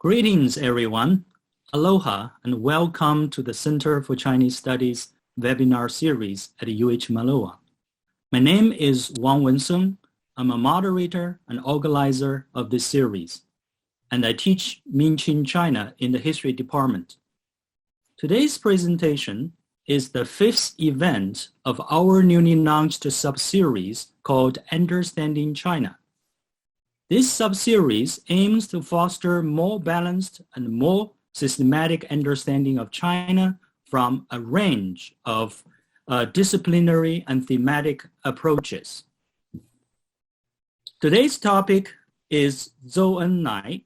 Greetings, everyone. Aloha, and welcome to the Center for Chinese Studies webinar series at UH Maloa. My name is Wang Wensong. I'm a moderator and organizer of this series, and I teach Minqing China in the History Department. Today's presentation is the fifth event of our newly launched sub-series called Understanding China. This sub-series aims to foster more balanced and more systematic understanding of China from a range of disciplinary and thematic approaches. Today's topic is Zhou Enlai,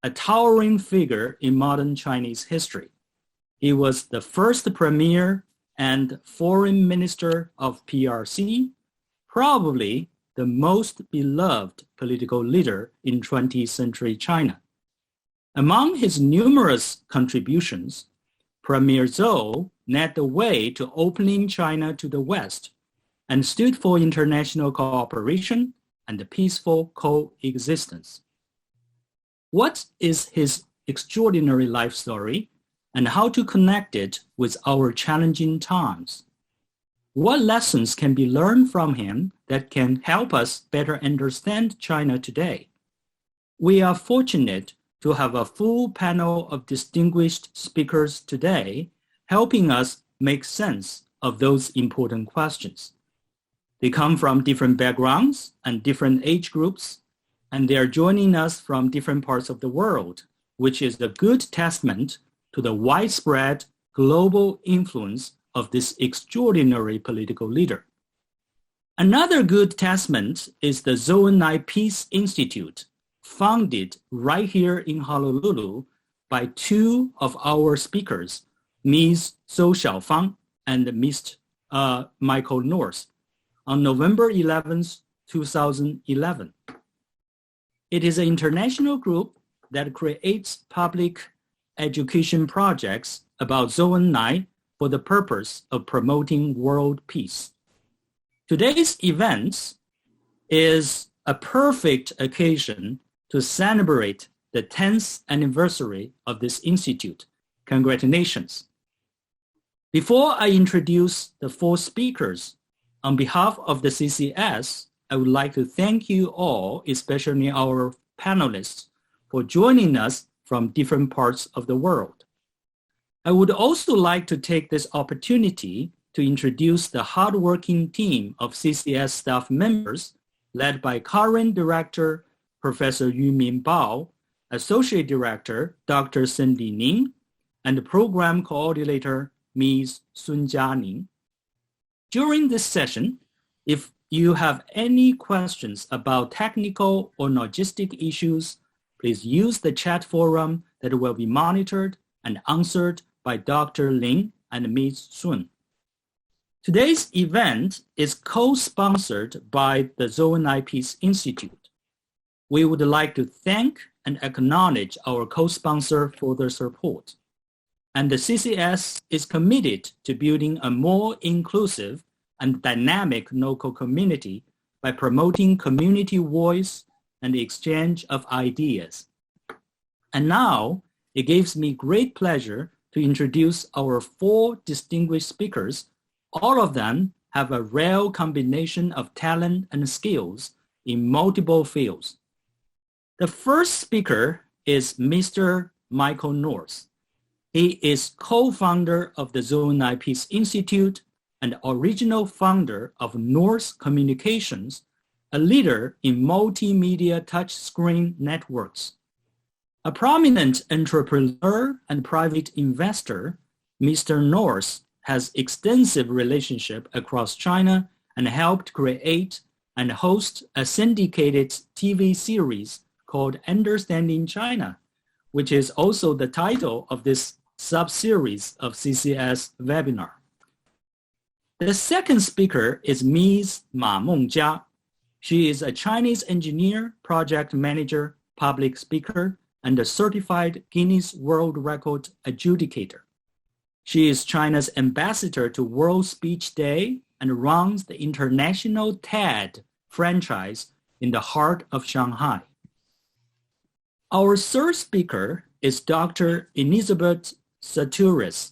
a towering figure in modern Chinese history. He was the first premier and foreign minister of PRC, probably the most beloved political leader in 20th century China. Among his numerous contributions, Premier Zhou led the way to opening China to the West and stood for international cooperation and peaceful coexistence. What is his extraordinary life story and how to connect it with our challenging times? What lessons can be learned from him that can help us better understand China today? We are fortunate to have a full panel of distinguished speakers today, helping us make sense of those important questions. They come from different backgrounds and different age groups, and they are joining us from different parts of the world, which is a good testament to the widespread global influence of this extraordinary political leader. Another good testament is the Zhou Enlai Peace Institute, founded right here in Honolulu by two of our speakers, Ms. Zhou Xiaofang and Mr. Michael North, on November 11, 2011. It is an international group that creates public education projects about Zhou Enlai for the purpose of promoting world peace. Today's event is a perfect occasion to celebrate the 10th anniversary of this institute. Congratulations. Before I introduce the four speakers, on behalf of the CCS, I would like to thank you all, especially our panelists, for joining us from different parts of the world. I would also like to take this opportunity to introduce the hardworking team of CCS staff members led by current director, Professor Yumin Bao, Associate Director, Dr. Cindy Ning, and Program Coordinator, Ms. Sun Jianing. During this session, if you have any questions about technical or logistic issues, please use the chat forum that will be monitored and answered by Dr. Lin and Ms. Sun. Today's event is co-sponsored by the Zhou Enlai Peace Institute. We would like to thank and acknowledge our co-sponsor for their support. And the CCS is committed to building a more inclusive and dynamic local community by promoting community voice and the exchange of ideas. And now, it gives me great pleasure to introduce our four distinguished speakers. All of them have a rare combination of talent and skills in multiple fields. The first speaker is Mr. Michael North. He is co-founder of the Zhou Enlai Peace Institute and original founder of North Communications, a leader in multimedia touchscreen networks. A prominent entrepreneur and private investor, Mr. North has extensive relationship across China and helped create and host a syndicated TV series called Understanding China, which is also the title of this sub-series of CCS webinar. The second speaker is Ms. Ma Mengjia. She is a Chinese engineer, project manager, public speaker, and a certified Guinness World Record adjudicator. She is China's ambassador to World Speech Day and runs the international TED franchise in the heart of Shanghai. Our third speaker is Dr. Elisabet Sahtouris.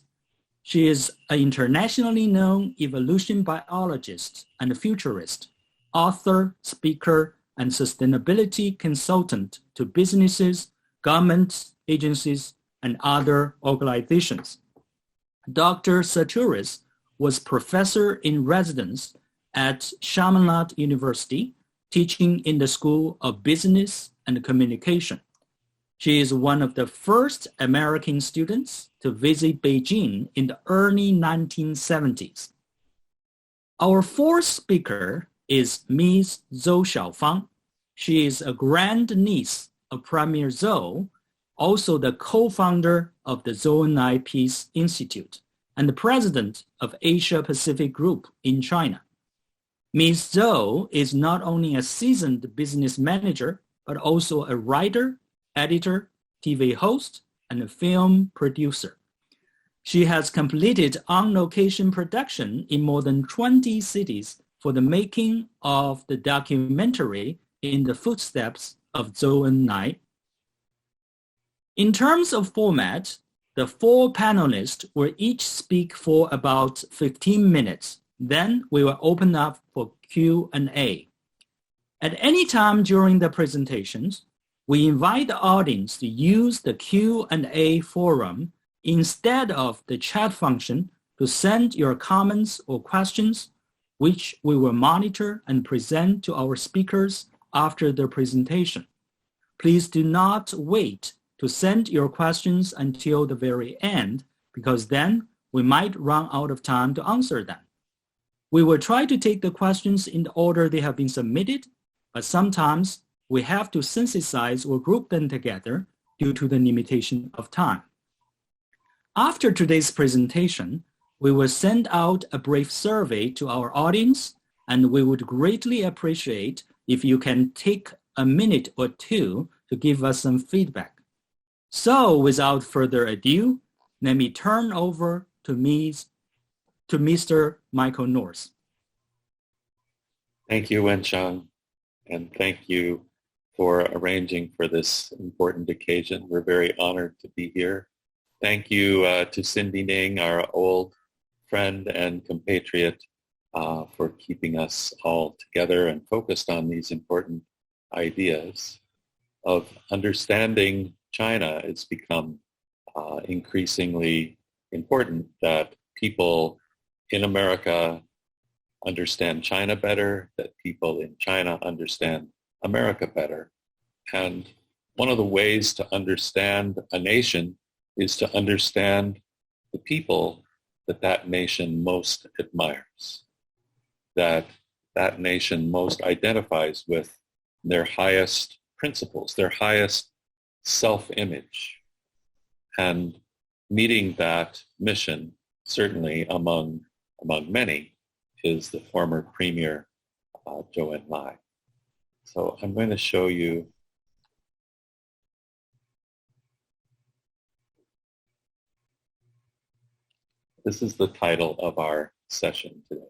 She is an internationally known evolution biologist and futurist, author, speaker, and sustainability consultant to businesses, government agencies, and other organizations. Dr. Sahtouris was professor in residence at Chaminade University, teaching in the School of Business and Communication. She is one of the first American students to visit Beijing in the early 1970s. Our fourth speaker is Ms. Zhou Xiaofang. She is a grandniece of Premier Zhou, also the co-founder of the Zhou Enlai Peace Institute and the president of Asia Pacific Group in China. Ms. Zhou is not only a seasoned business manager, but also a writer, editor, TV host, and a film producer. She has completed on-location production in more than 20 cities for the making of the documentary In the Footsteps of Zhou Enlai. In terms of format, the four panelists will each speak for about 15 minutes. Then we will open up for Q&A. At any time during the presentations, we invite the audience to use the Q&A forum instead of the chat function to send your comments or questions, which we will monitor and present to our speakers after the presentation. Please do not wait to send your questions until the very end, because then we might run out of time to answer them. We will try to take the questions in the order they have been submitted, but sometimes we have to synthesize or group them together due to the limitation of time. After today's presentation, we will send out a brief survey to our audience, and we would greatly appreciate if you can take a minute or two to give us some feedback. So without further ado, let me turn over to Mr. Michael North. Thank you, Wenshang, and thank you for arranging for this important occasion. We're very honored to be here. Thank you to Cindy Ning, our old friend and compatriot, for keeping us all together and focused on these important ideas of understanding China. It's become increasingly important that people in America understand China better, that people in China understand America better. And one of the ways to understand a nation is to understand the people that that nation most admires, that that nation most identifies with their highest principles, their highest self-image. And meeting that mission, certainly among many, is the former Premier Zhou Enlai. So I'm going to show you this is the title of our session today.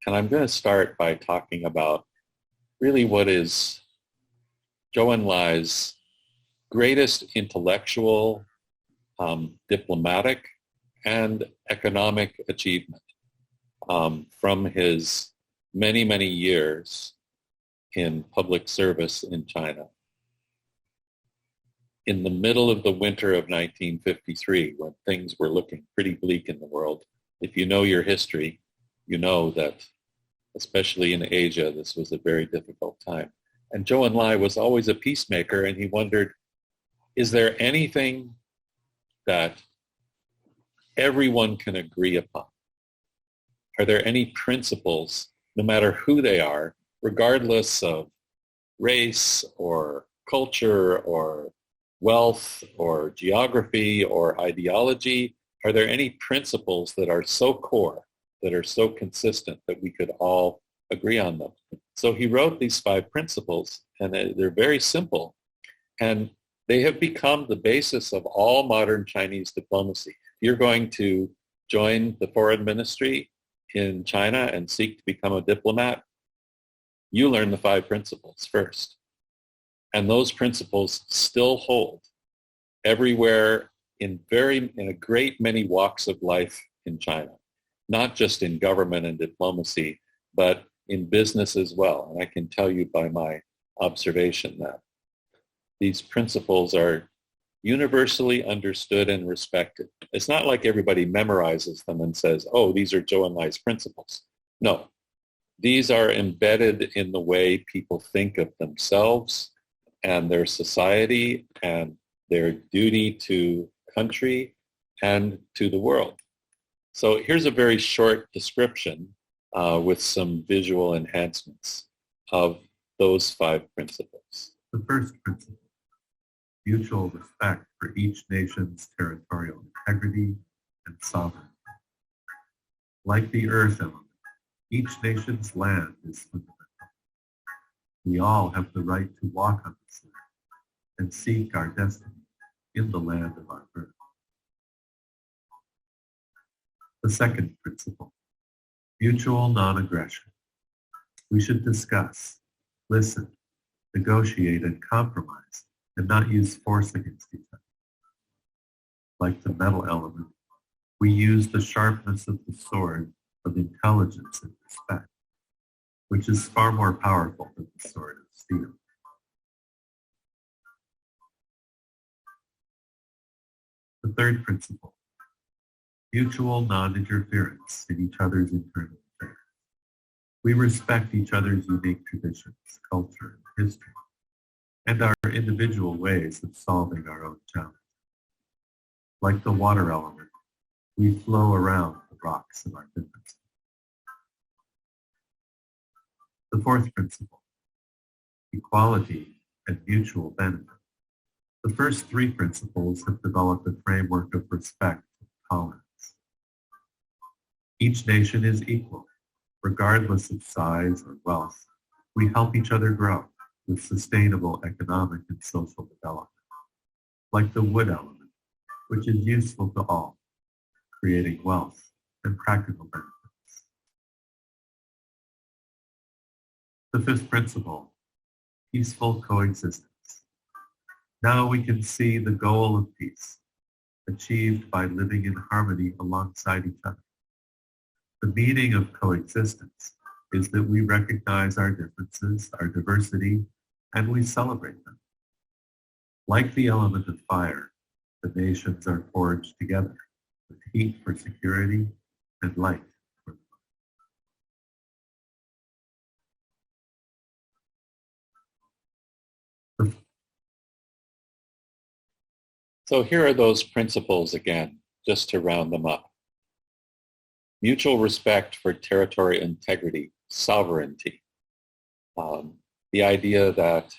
And I'm going to start by talking about really what is Zhou Enlai's greatest intellectual, diplomatic, and economic achievement from his many, many years in public service in China. In the middle of the winter of 1953, when things were looking pretty bleak in the world, if you know your history, you know that, especially in Asia, this was a very difficult time. And Zhou Enlai was always a peacemaker, and he wondered, is there anything that everyone can agree upon? Are there any principles, no matter who they are, regardless of race or culture or wealth or geography or ideology? Are there any principles that are so core, that are so consistent that we could all agree on them? So he wrote these 5 principles, and they're very simple. And they have become the basis of all modern Chinese diplomacy. If you're going to join the foreign ministry in China and seek to become a diplomat, you learn the 5 principles first. And those principles still hold. everywhere in a great many walks of life in China, not just in government and diplomacy, but in business as well. And I can tell you by my observation that these principles are universally understood and respected. It's not like everybody memorizes them and says, oh, these are Zhou Enlai's principles. No, these are embedded in the way people think of themselves and their society and their duty to country and to the world. So here's a very short description with some visual enhancements of those 5 principles. The first principle, mutual respect for each nation's territorial integrity and sovereignty. Like the earth element, each nation's land is fundamental. We all have the right to walk on this land and seek our destiny in the land of our birth. The second principle, mutual non-aggression. We should discuss, listen, negotiate, and compromise, and not use force against each other. Like the metal element, we use the sharpness of the sword of intelligence and respect, which is far more powerful than the sword of steel. The third principle, mutual non-interference in each other's internal affairs. We respect each other's unique traditions, culture, and history, and our individual ways of solving our own challenges. Like the water element, we flow around the rocks of our differences. The fourth principle, equality and mutual benefit. The first 3 principles have developed a framework of respect and tolerance. Each nation is equal, regardless of size or wealth. We help each other grow with sustainable economic and social development, like the wood element, which is useful to all, creating wealth and practical benefits. The fifth principle, peaceful coexistence. Now we can see the goal of peace, achieved by living in harmony alongside each other. The meaning of coexistence is that we recognize our differences, our diversity, and we celebrate them. Like the element of fire, the nations are forged together with heat for security and light for the So here are those principles again, just to round them up. Mutual respect for territorial integrity, sovereignty. The idea that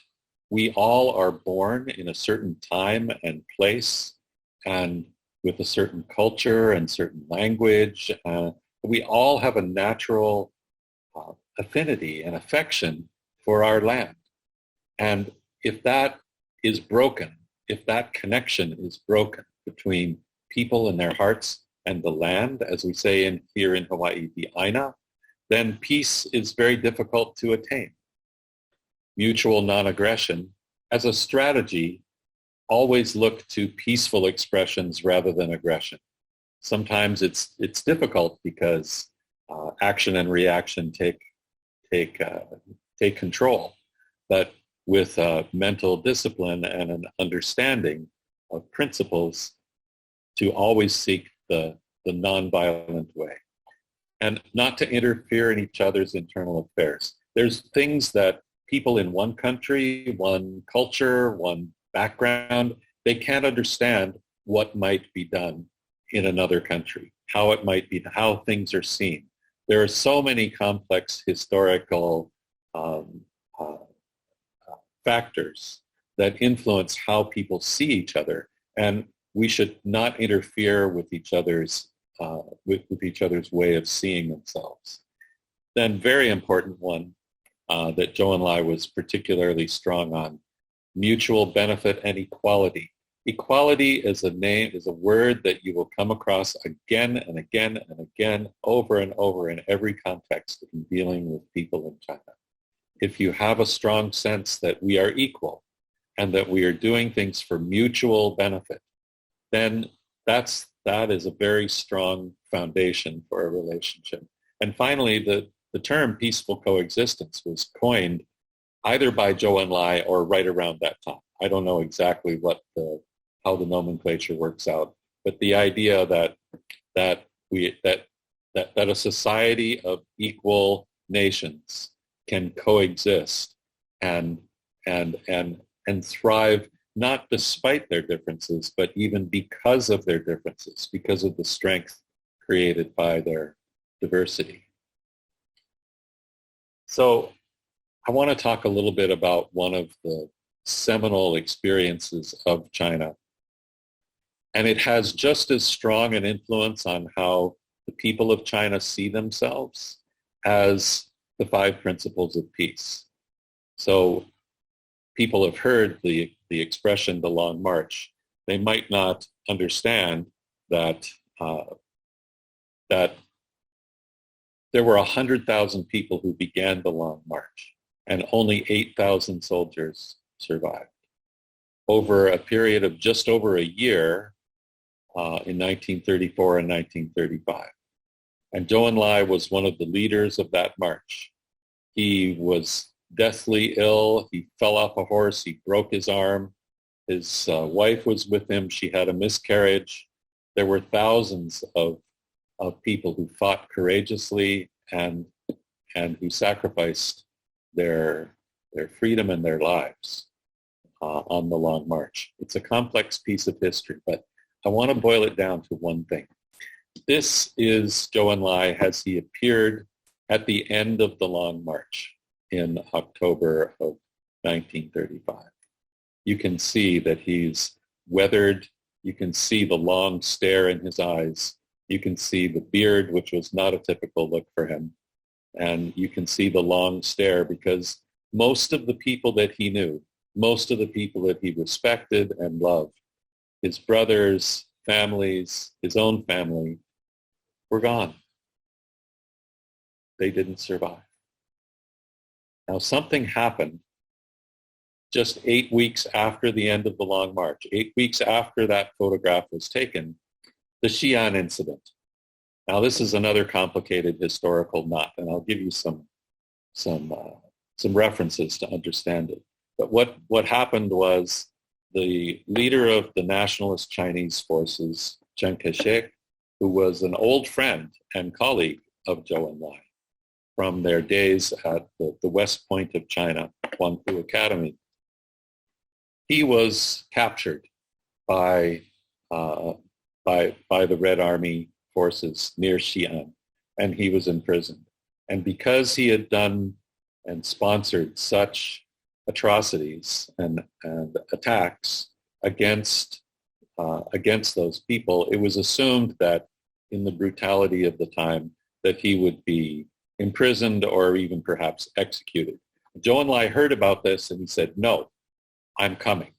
we all are born in a certain time and place and with a certain culture and certain language. We all have a natural affinity and affection for our land. And if that is broken, if that connection is broken between people and their hearts and the land, as we say here in Hawaii, the aina, then peace is very difficult to attain. Mutual non-aggression, as a strategy, always look to peaceful expressions rather than aggression. Sometimes it's difficult because action and reaction take control, but with mental discipline and an understanding of principles, to always seek the non-violent way and not to interfere in each other's internal affairs. There's things that people in one country, one culture, one background, they can't understand what might be done in another country, how it might be, how things are seen. There are so many complex historical factors that influence how people see each other, and we should not interfere with each other's each other's way of seeing themselves. Then, very important one that Zhou Enlai was particularly strong on: mutual benefit and equality. Equality is a word that you will come across again and again and again, over and over in every context in dealing with people in China. If you have a strong sense that we are equal, and that we are doing things for mutual benefit, then that is a very strong foundation for a relationship. And finally, the term peaceful coexistence was coined either by Zhou Enlai or right around that time. I don't know exactly how the nomenclature works out, but the idea that a society of equal nations can coexist and thrive, not despite their differences, but even because of their differences, because of the strength created by their diversity. So I want to talk a little bit about one of the seminal experiences of China. And it has just as strong an influence on how the people of China see themselves as the 5 principles of peace. So people have heard the expression, the Long March. They might not understand that there were 100,000 people who began the Long March, and only 8,000 soldiers survived. Over a period of just over a year, in 1934 and 1935. And Zhou Enlai was one of the leaders of that march. He was deathly ill. He fell off a horse. He broke his arm. His wife was with him. She had a miscarriage. There were thousands of people who fought courageously and who sacrificed their freedom and their lives on the Long March. It's a complex piece of history, but I want to boil it down to one thing. This is Zhou Enlai as he appeared at the end of the Long March in October of 1935. You can see that he's weathered. You can see the long stare in his eyes. You can see the beard, which was not a typical look for him. And you can see the long stare because most of the people that he knew, most of the people that he respected and loved, his brothers, families, his own family, were gone. They didn't survive. Now, something happened just 8 weeks after the end of the Long March, 8 weeks after that photograph was taken, the Xi'an Incident. Now, this is another complicated historical knot, and I'll give you some references to understand it. But what happened was the leader of the nationalist Chinese forces, Chiang Kai-shek, who was an old friend and colleague of Zhou Enlai from their days at the West Point of China, Huangpu Academy, he was captured by the Red Army forces near Xi'an, and he was imprisoned. And because he had done and sponsored such atrocities and attacks against those people, it was assumed that in the brutality of the time that he would be imprisoned or even perhaps executed. Zhou Enlai heard about this and he said, "No, I'm coming."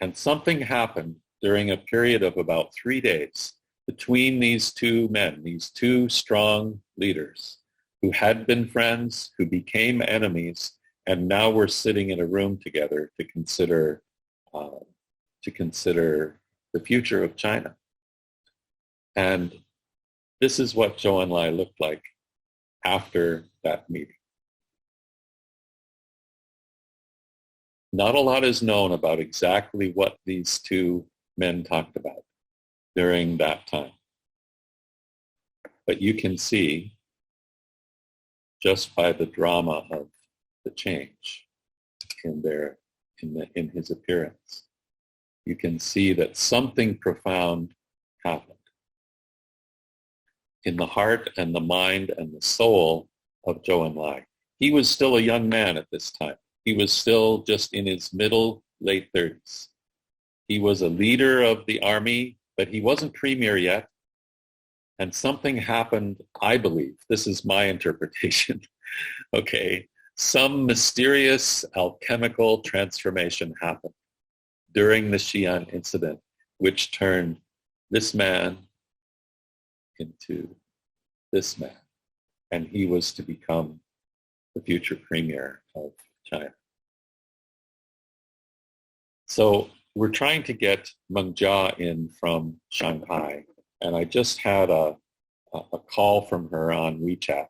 And something happened during a period of about 3 days between these two men, these two strong leaders who had been friends, who became enemies, and now we're sitting in a room together to consider the future of China. And this is what Zhou Enlai looked like after that meeting. Not a lot is known about exactly what these two men talked about during that time. But you can see just by the drama of the change in his appearance, you can see that something profound happened in the heart and the mind and the soul of Zhou Enlai. He was still a young man at this time. He was still just in his late 30s. He was a leader of the army, but he wasn't premier yet. And something happened, I believe, this is my interpretation, okay, some mysterious alchemical transformation happened during the Xi'an Incident, which turned this man into this man. And he was to become the future premier of China. So we're trying to get Mengjia in from Shanghai, and I just had a call from her on WeChat.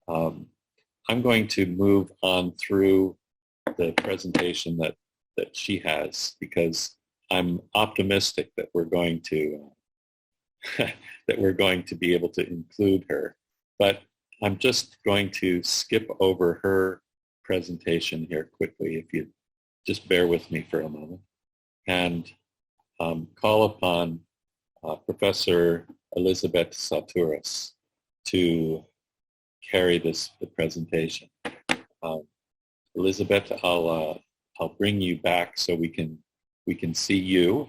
I'm going to move on through the presentation that she has because I'm optimistic that we're going to be able to include her. But I'm just going to skip over her presentation here quickly, if you just bear with me for a moment, and call upon Professor Elisabet Sahtouris to carry the presentation. Elisabet, I'll bring you back so we can see you,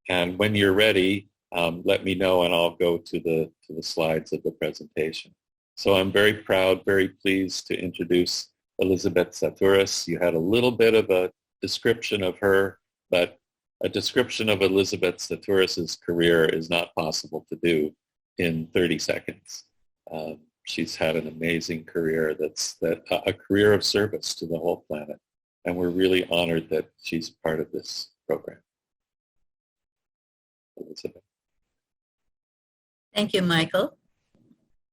and when you're ready, let me know and I'll go to the slides of the presentation. So I'm very proud, very pleased to introduce Elisabet Sahtouris. You had a little bit of a description of her, but a description of Elisabet Sahtouris' career is not possible to do in 30 seconds. She's had an amazing career a career of service to the whole planet. And we're really honored that she's part of this program. Elisabet. Thank you, Michael.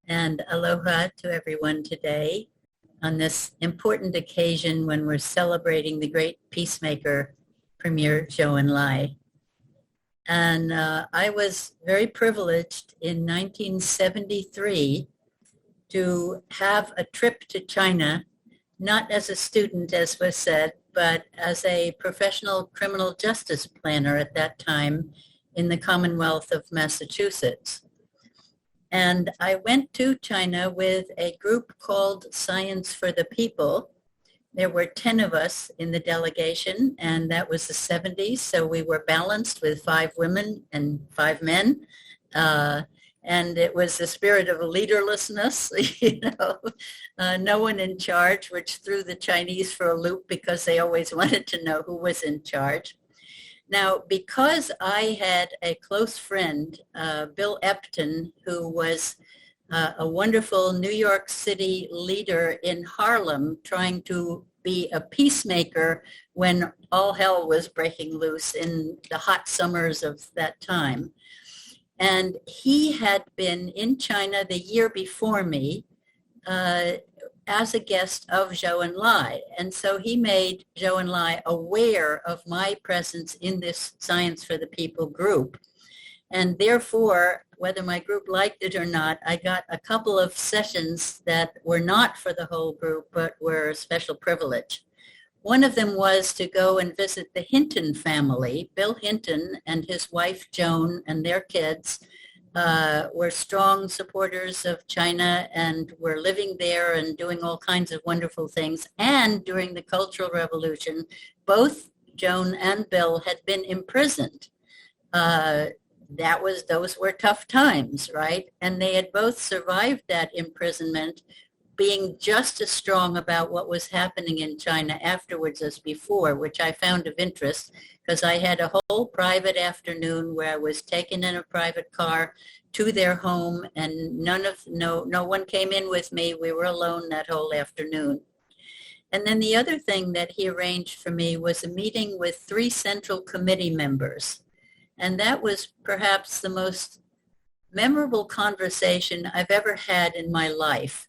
And aloha to everyone today on this important occasion when we're celebrating the great peacemaker, Premier Zhou Enlai. And I was very privileged in 1973 to have a trip to China, not as a student, as was said, but as a professional criminal justice planner at that time in the Commonwealth of Massachusetts. And I went to China with a group called Science for the People. There were 10 of us in the delegation, and that was the 70s, so we were balanced with 5 women and 5 men. And it was the spirit of leaderlessness, no one in charge, which threw the Chinese for a loop because they always wanted to know who was in charge. Now, because I had a close friend, Bill Epton, who was a wonderful New York City leader in Harlem, trying to be a peacemaker when all hell was breaking loose in the hot summers of that time. And he had been in China the year before me as a guest of Zhou Enlai. And so he made Zhou Enlai aware of my presence in this Science for the People group. And therefore, whether my group liked it or not, I got a couple of sessions that were not for the whole group, but were a special privilege. One of them was to go and visit the Hinton family. Bill Hinton and his wife Joan and their kids were strong supporters of China and were living there and doing all kinds of wonderful things. And during the Cultural Revolution, both Joan and Bill had been imprisoned. Those were tough times, right? And they had both survived that imprisonment, being just as strong about what was happening in China afterwards as before, which I found of interest because I had a whole private afternoon where I was taken in a private car to their home, and no one came in with me. We were alone that whole afternoon. And then the other thing that he arranged for me was a meeting with 3 Central Committee members. And that was perhaps the most memorable conversation I've ever had in my life.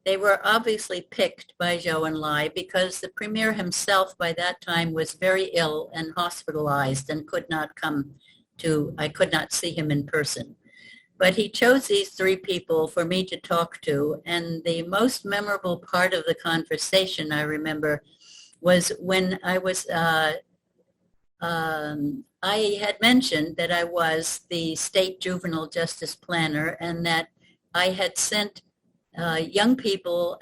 They were obviously picked by Zhou Enlai because the premier himself by that time was very ill and hospitalized and I could not see him in person. But he chose these 3 people for me to talk to. And the most memorable part of the conversation, I remember, was when I had mentioned that I was the state juvenile justice planner and that I had sent young people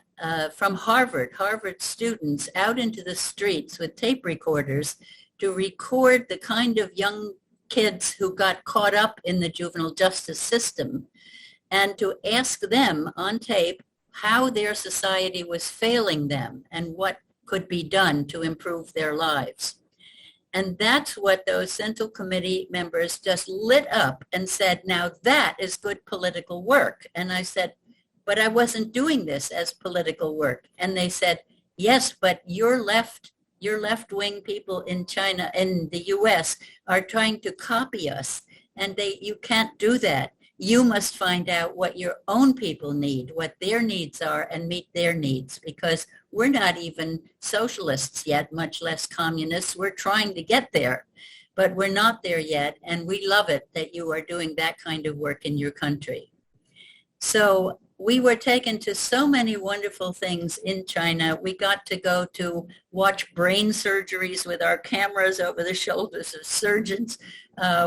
from Harvard students out into the streets with tape recorders to record the kind of young kids who got caught up in the juvenile justice system and to ask them on tape how their society was failing them and what could be done to improve their lives. And that's what those Central Committee members just lit up and said, now that is good political work. And I said, but I wasn't doing this as political work. And they said, yes, but you're left your left-wing people in China, in the US, are trying to copy us, and you can't do that. You must find out what your own people need, what their needs are, and meet their needs, because we're not even socialists yet, much less communists. We're trying to get there, but we're not there yet, and we love it that you are doing that kind of work in your country. So we were taken to so many wonderful things in China. We got to go to watch brain surgeries with our cameras over the shoulders of surgeons.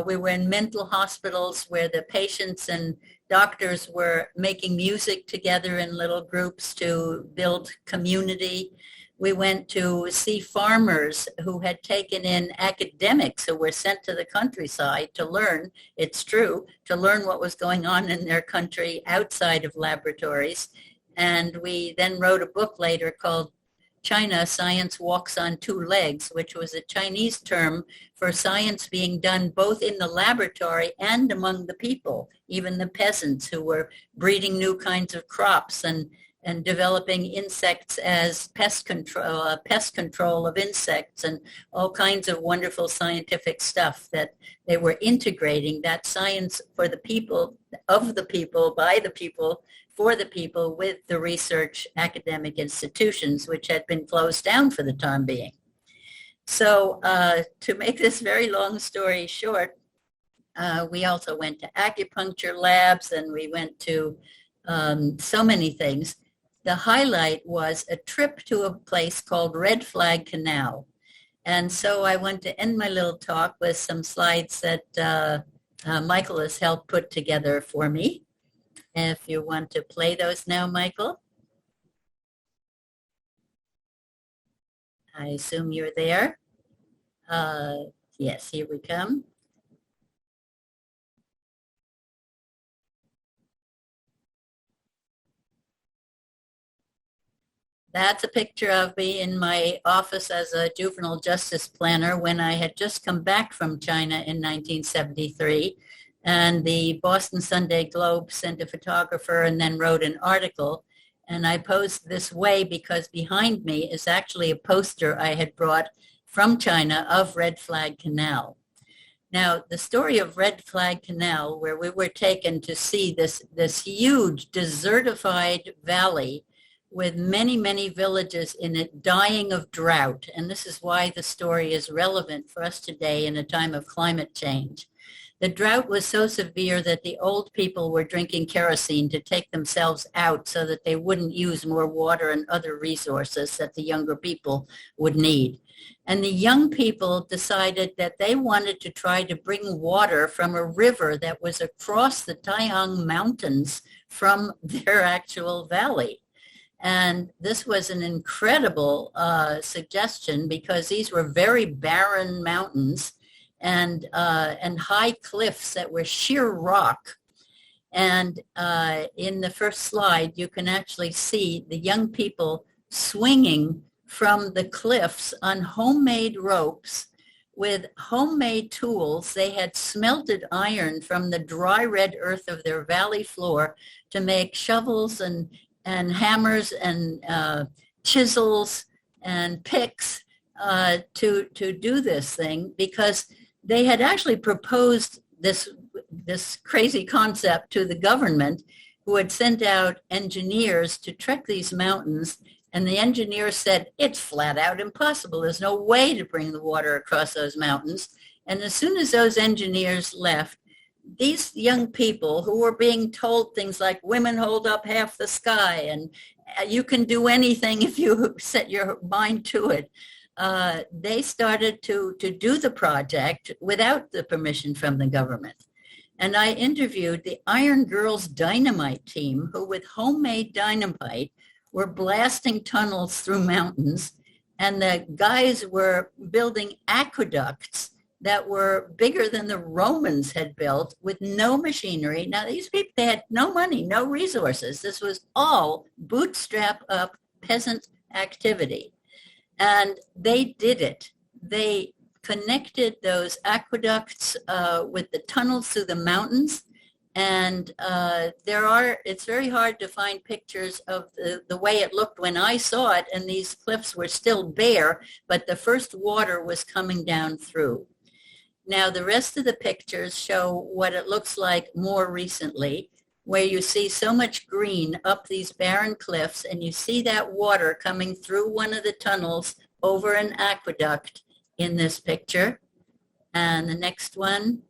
We were in mental hospitals where the patients and doctors were making music together in little groups to build community. We went to see farmers who had taken in academics who were sent to the countryside to learn, it's true, to learn what was going on in their country outside of laboratories. And we then wrote a book later called China, Science Walks on Two Legs, which was a Chinese term for science being done both in the laboratory and among the people, even the peasants who were breeding new kinds of crops and developing insects as pest control of insects and all kinds of wonderful scientific stuff that they were integrating, that science for the people, of the people, by the people, for the people, with the research academic institutions, which had been closed down for the time being. So to make this very long story short, we also went to acupuncture labs, and we went to so many things. The highlight was a trip to a place called Red Flag Canal. And so I want to end my little talk with some slides that Michael has helped put together for me. If you want to play those now, Michael. I assume you're there. Yes, here we come. That's a picture of me in my office as a juvenile justice planner when I had just come back from China in 1973. And the Boston Sunday Globe sent a photographer and then wrote an article. And I posed this way because behind me is actually a poster I had brought from China of Red Flag Canal. Now, the story of Red Flag Canal, where we were taken to see this huge desertified valley with many, many villages in it dying of drought. And this is why the story is relevant for us today in a time of climate change. The drought was so severe that the old people were drinking kerosene to take themselves out so that they wouldn't use more water and other resources that the younger people would need. And the young people decided that they wanted to try to bring water from a river that was across the Taiyang Mountains from their actual valley. And this was an incredible suggestion because these were very barren mountains and high cliffs that were sheer rock. And in the first slide, you can actually see the young people swinging from the cliffs on homemade ropes with homemade tools. They had smelted iron from the dry red earth of their valley floor to make shovels and hammers and chisels and picks to do this thing, because they had actually proposed this crazy concept to the government, who had sent out engineers to trek these mountains. And the engineers said, it's flat out impossible. There's no way to bring the water across those mountains. And as soon as those engineers left, these young people who were being told things like women hold up half the sky and you can do anything if you set your mind to it, they started to do the project without the permission from the government. And I interviewed the Iron Girls Dynamite team, who with homemade dynamite were blasting tunnels through mountains, and the guys were building aqueducts that were bigger than the Romans had built with no machinery. Now, these people, they had no money, no resources. This was all bootstrap up peasant activity. And they did it. They connected those aqueducts with the tunnels through the mountains, And it's very hard to find pictures of the way it looked when I saw it, and these cliffs were still bare, but the first water was coming down through. Now, the rest of the pictures show what it looks like more recently, where you see so much green up these barren cliffs, and you see that water coming through one of the tunnels over an aqueduct in this picture. And the next one,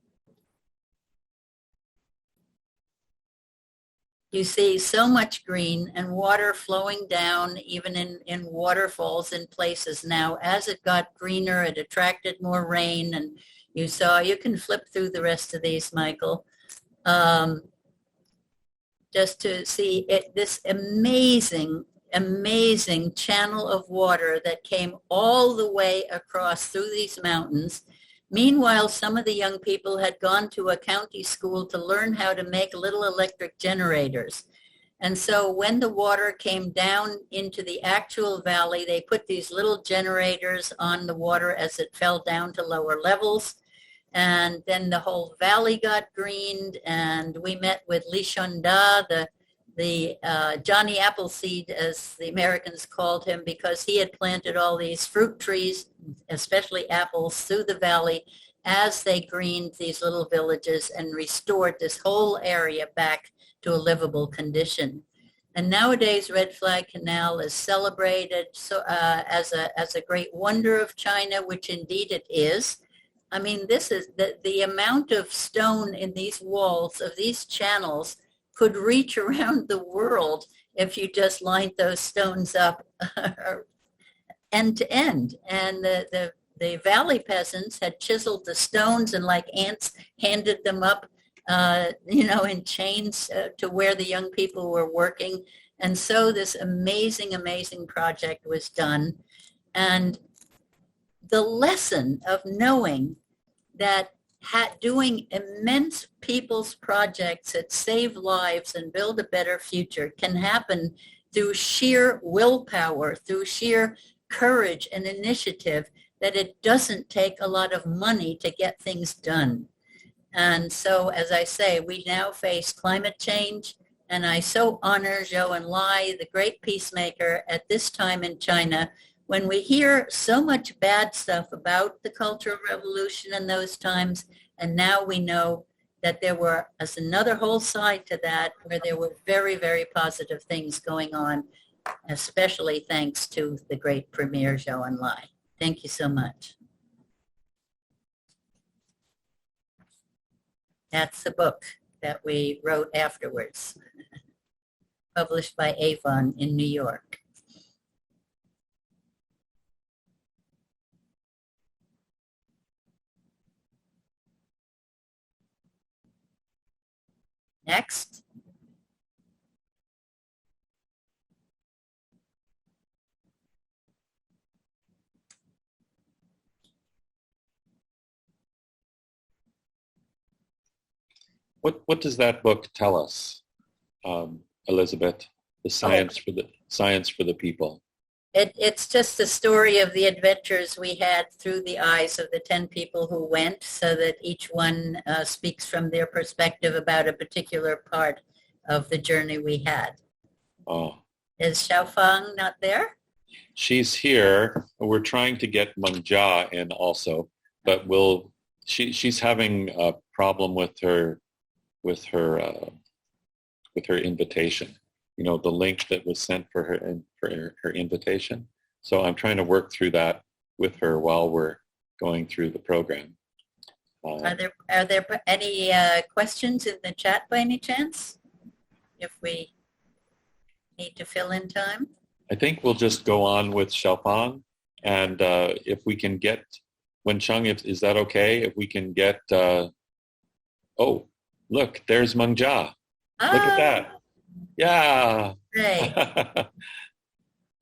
you see so much green and water flowing down, even in waterfalls in places. Now, as it got greener, it attracted more rain, and you can flip through the rest of these, Michael, just to see this amazing channel of water that came all the way across through these mountains. Meanwhile, some of the young people had gone to a county school to learn how to make little electric generators. And so when the water came down into the actual valley, they put these little generators on the water as it fell down to lower levels. And then the whole valley got greened, and we met with Li Shunda, the Johnny Appleseed, as the Americans called him, because he had planted all these fruit trees, especially apples, through the valley as they greened these little villages and restored this whole area back to a livable condition. And nowadays, Red Flag Canal is celebrated as a great wonder of China, which indeed it is. I mean, this is the amount of stone in these walls of these channels could reach around the world if you just lined those stones up end to end. And the valley peasants had chiseled the stones and like ants handed them up, in chains to where the young people were working. And so this amazing, amazing project was done. And the lesson of knowing that doing immense people's projects that save lives and build a better future can happen through sheer willpower, through sheer courage and initiative, that it doesn't take a lot of money to get things done. And so, as I say, we now face climate change, and I so honor Zhou Enlai, the great peacemaker, at this time in China, when we hear so much bad stuff about the Cultural Revolution in those times, and now we know that there were, as another whole side to that, where there were very, very positive things going on, especially thanks to the great Premier Zhou Enlai. Thank you so much. That's the book that we wrote afterwards, published by Avon in New York. Next. What does that book tell us, Elisabet? The science for the people. It's just the story of the adventures we had through the eyes of the 10 people who went, so that each one speaks from their perspective about a particular part of the journey we had. Oh. Is Xiaofang not there? She's here. We're trying to get Ma Mengjia in also, but she's having a problem with her invitation. You know, the link that was sent for her invitation. So I'm trying to work through that with her while we're going through the program. Are there any questions in the chat by any chance? If we need to fill in time? I think we'll just go on with Xiaofang, and if we can get Wencheng, is that okay? If we can get, oh, look, there's Ma Mengjia. Look at that. Yeah. Great.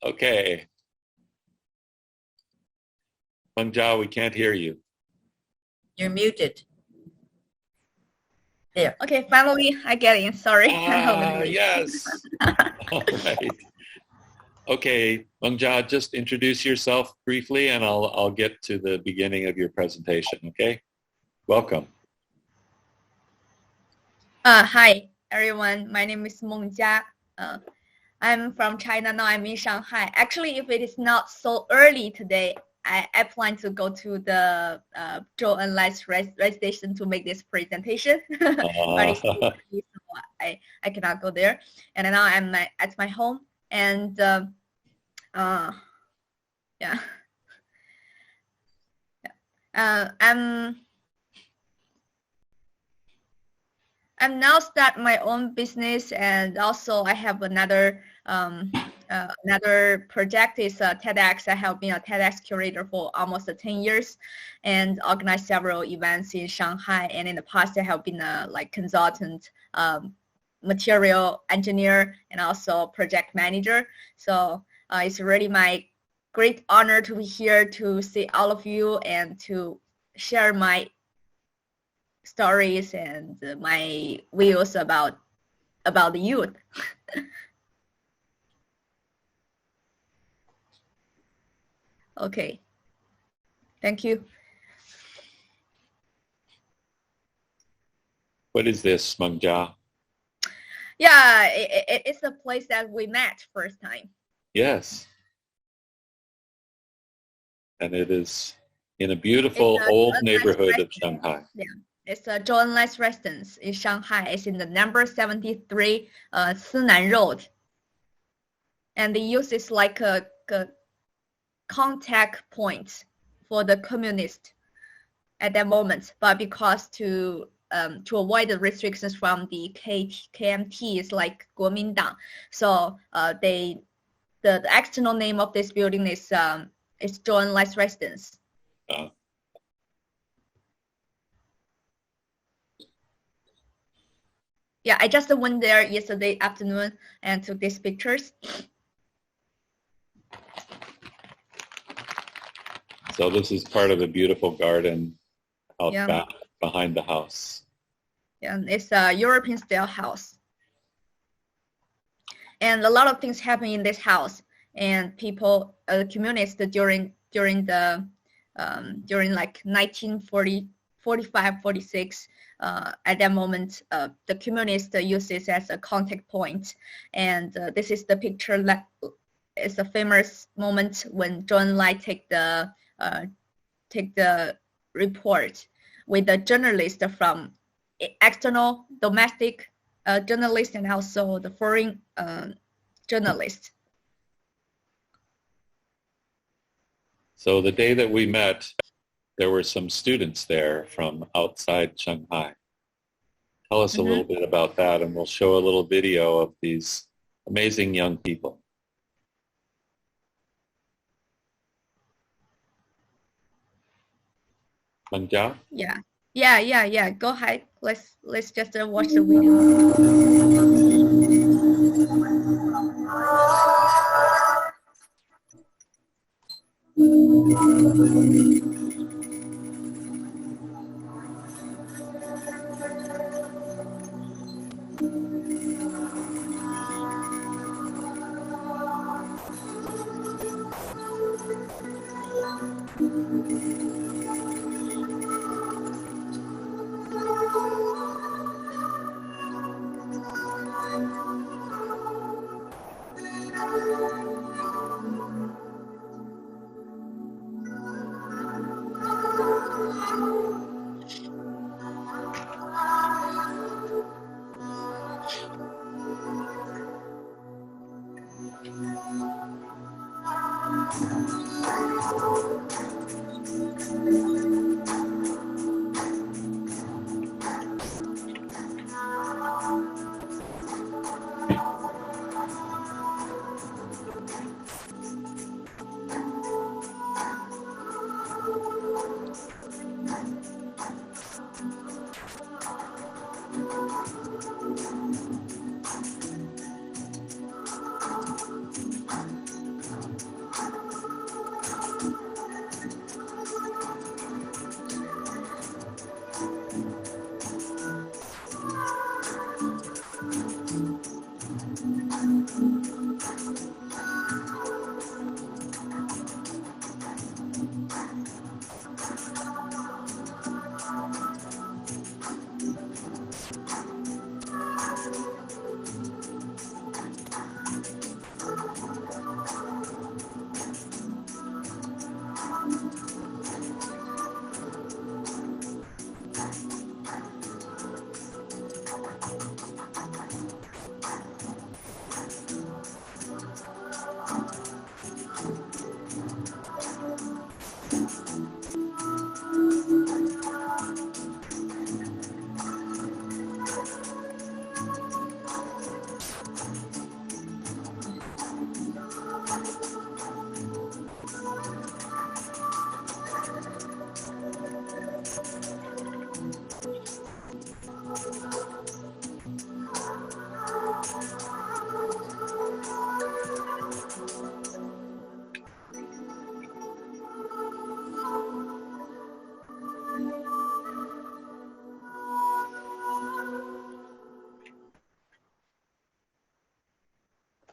Okay. Ma Mengjia, we can't hear you. You're muted. There. Okay, finally I get in. Sorry. Yes. All right. Okay, Ma Mengjia, just introduce yourself briefly, and I'll get to the beginning of your presentation. Okay. Welcome. Hi, everyone. My name is Ma Mengjia. I'm from China now. I'm in Shanghai. Actually, if it is not so early today, I plan to go to the Zhou Enlai's race station to make this presentation. But it's so early, so I cannot go there. And now I'm at my home. And yeah. I'm now start my own business, and also I have another another project is TEDx. I have been a TEDx curator for almost 10 years, and organized several events in Shanghai. And in the past, I have been a consultant, material engineer, and also project manager. So it's really my great honor to be here to see all of you and to share my stories and my views about the youth. Okay, thank you. What is this, Mengjia? Yeah, it's the place that we met first time. Yes. And it is in a beautiful old neighborhood of Shanghai. Yeah. It's a Zhou Enlai's residence in Shanghai. It's in the number 73 Sinan Road. And they use this like a contact point for the communist at that moment. But because to avoid the restrictions from the KMT is like Kuomintang. So the external name of this building is Zhou Enlai's residence. Yeah, I just went there yesterday afternoon and took these pictures. So this is part of a beautiful garden out back behind the house. Yeah, it's a European style house. And a lot of things happen in this house. And people, communists during like 1945, 46, at that moment, the communists use this as a contact point. And this is the picture that is a famous moment when Zhou Enlai take the report with the journalist from external, domestic journalist, and also the foreign journalist. So the day that we met, there were some students there from outside Shanghai. Tell us a little bit about that, and we'll show a little video of these amazing young people. Mengjia? Yeah. Go ahead. Let's just watch the video.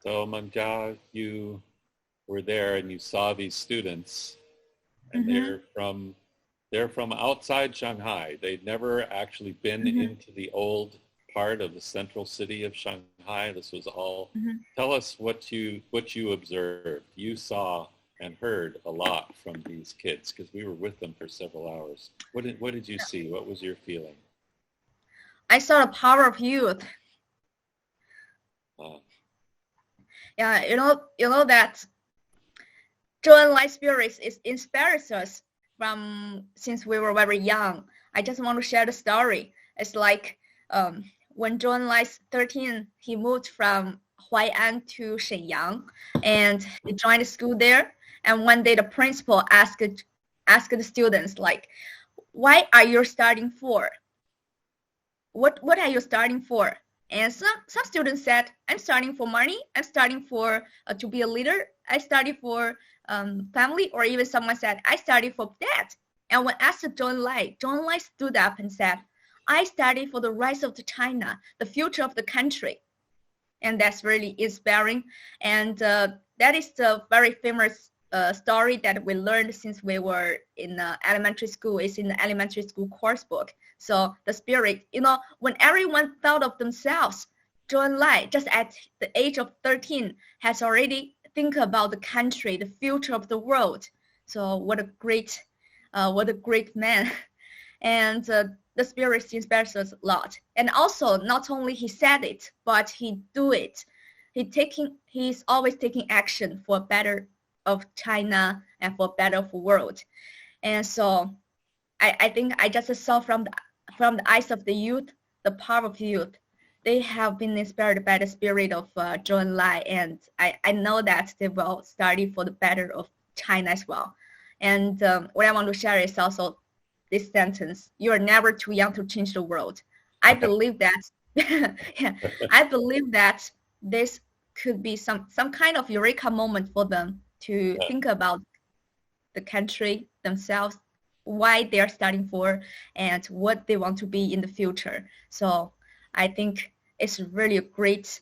So Mengjia, you were there and you saw these students, and they're from outside Shanghai. They'd never actually been into the old part of the central city of Shanghai. This was all. Tell us what you observed. You saw and heard a lot from these kids because we were with them for several hours. What did you see? What was your feeling? I saw the power of youth. Yeah, you know that Zhou Enlai spirit inspires us from since we were very young. I just want to share the story. It's like when Zhou Enlai's 13, he moved from Hawai'i to Shenyang, and he joined the school there. And one day the principal asked the students, like, why are you studying for? What are you studying for? And some students said, I'm studying for money. I'm studying for to be a leader. I study for family. Or even someone said, I study for that. And when asked Zhou Enlai stood up and said, I study for the rise of China, the future of the country. And that's really inspiring. And that is the very famous story that we learned since we were in elementary school. It's in the elementary school course book. So the spirit, when everyone thought of themselves, Zhou Enlai, just at the age of 13, has already think about the country, the future of the world. So what a great man. And the spirit inspires us a lot. And also, not only he said it, but he do it. He's always taking action for better of China and for better of the world. And so I think I just saw from the eyes of the youth, the power of youth. They have been inspired by the spirit of Zhou Enlai, and I know that they will study for the better of China as well. And what I want to share is also this sentence: you are never too young to change the world. I believe that I believe that this could be some kind of eureka moment for them to think about the country, themselves, why they are studying for, and what they want to be in the future. So I think it's really a great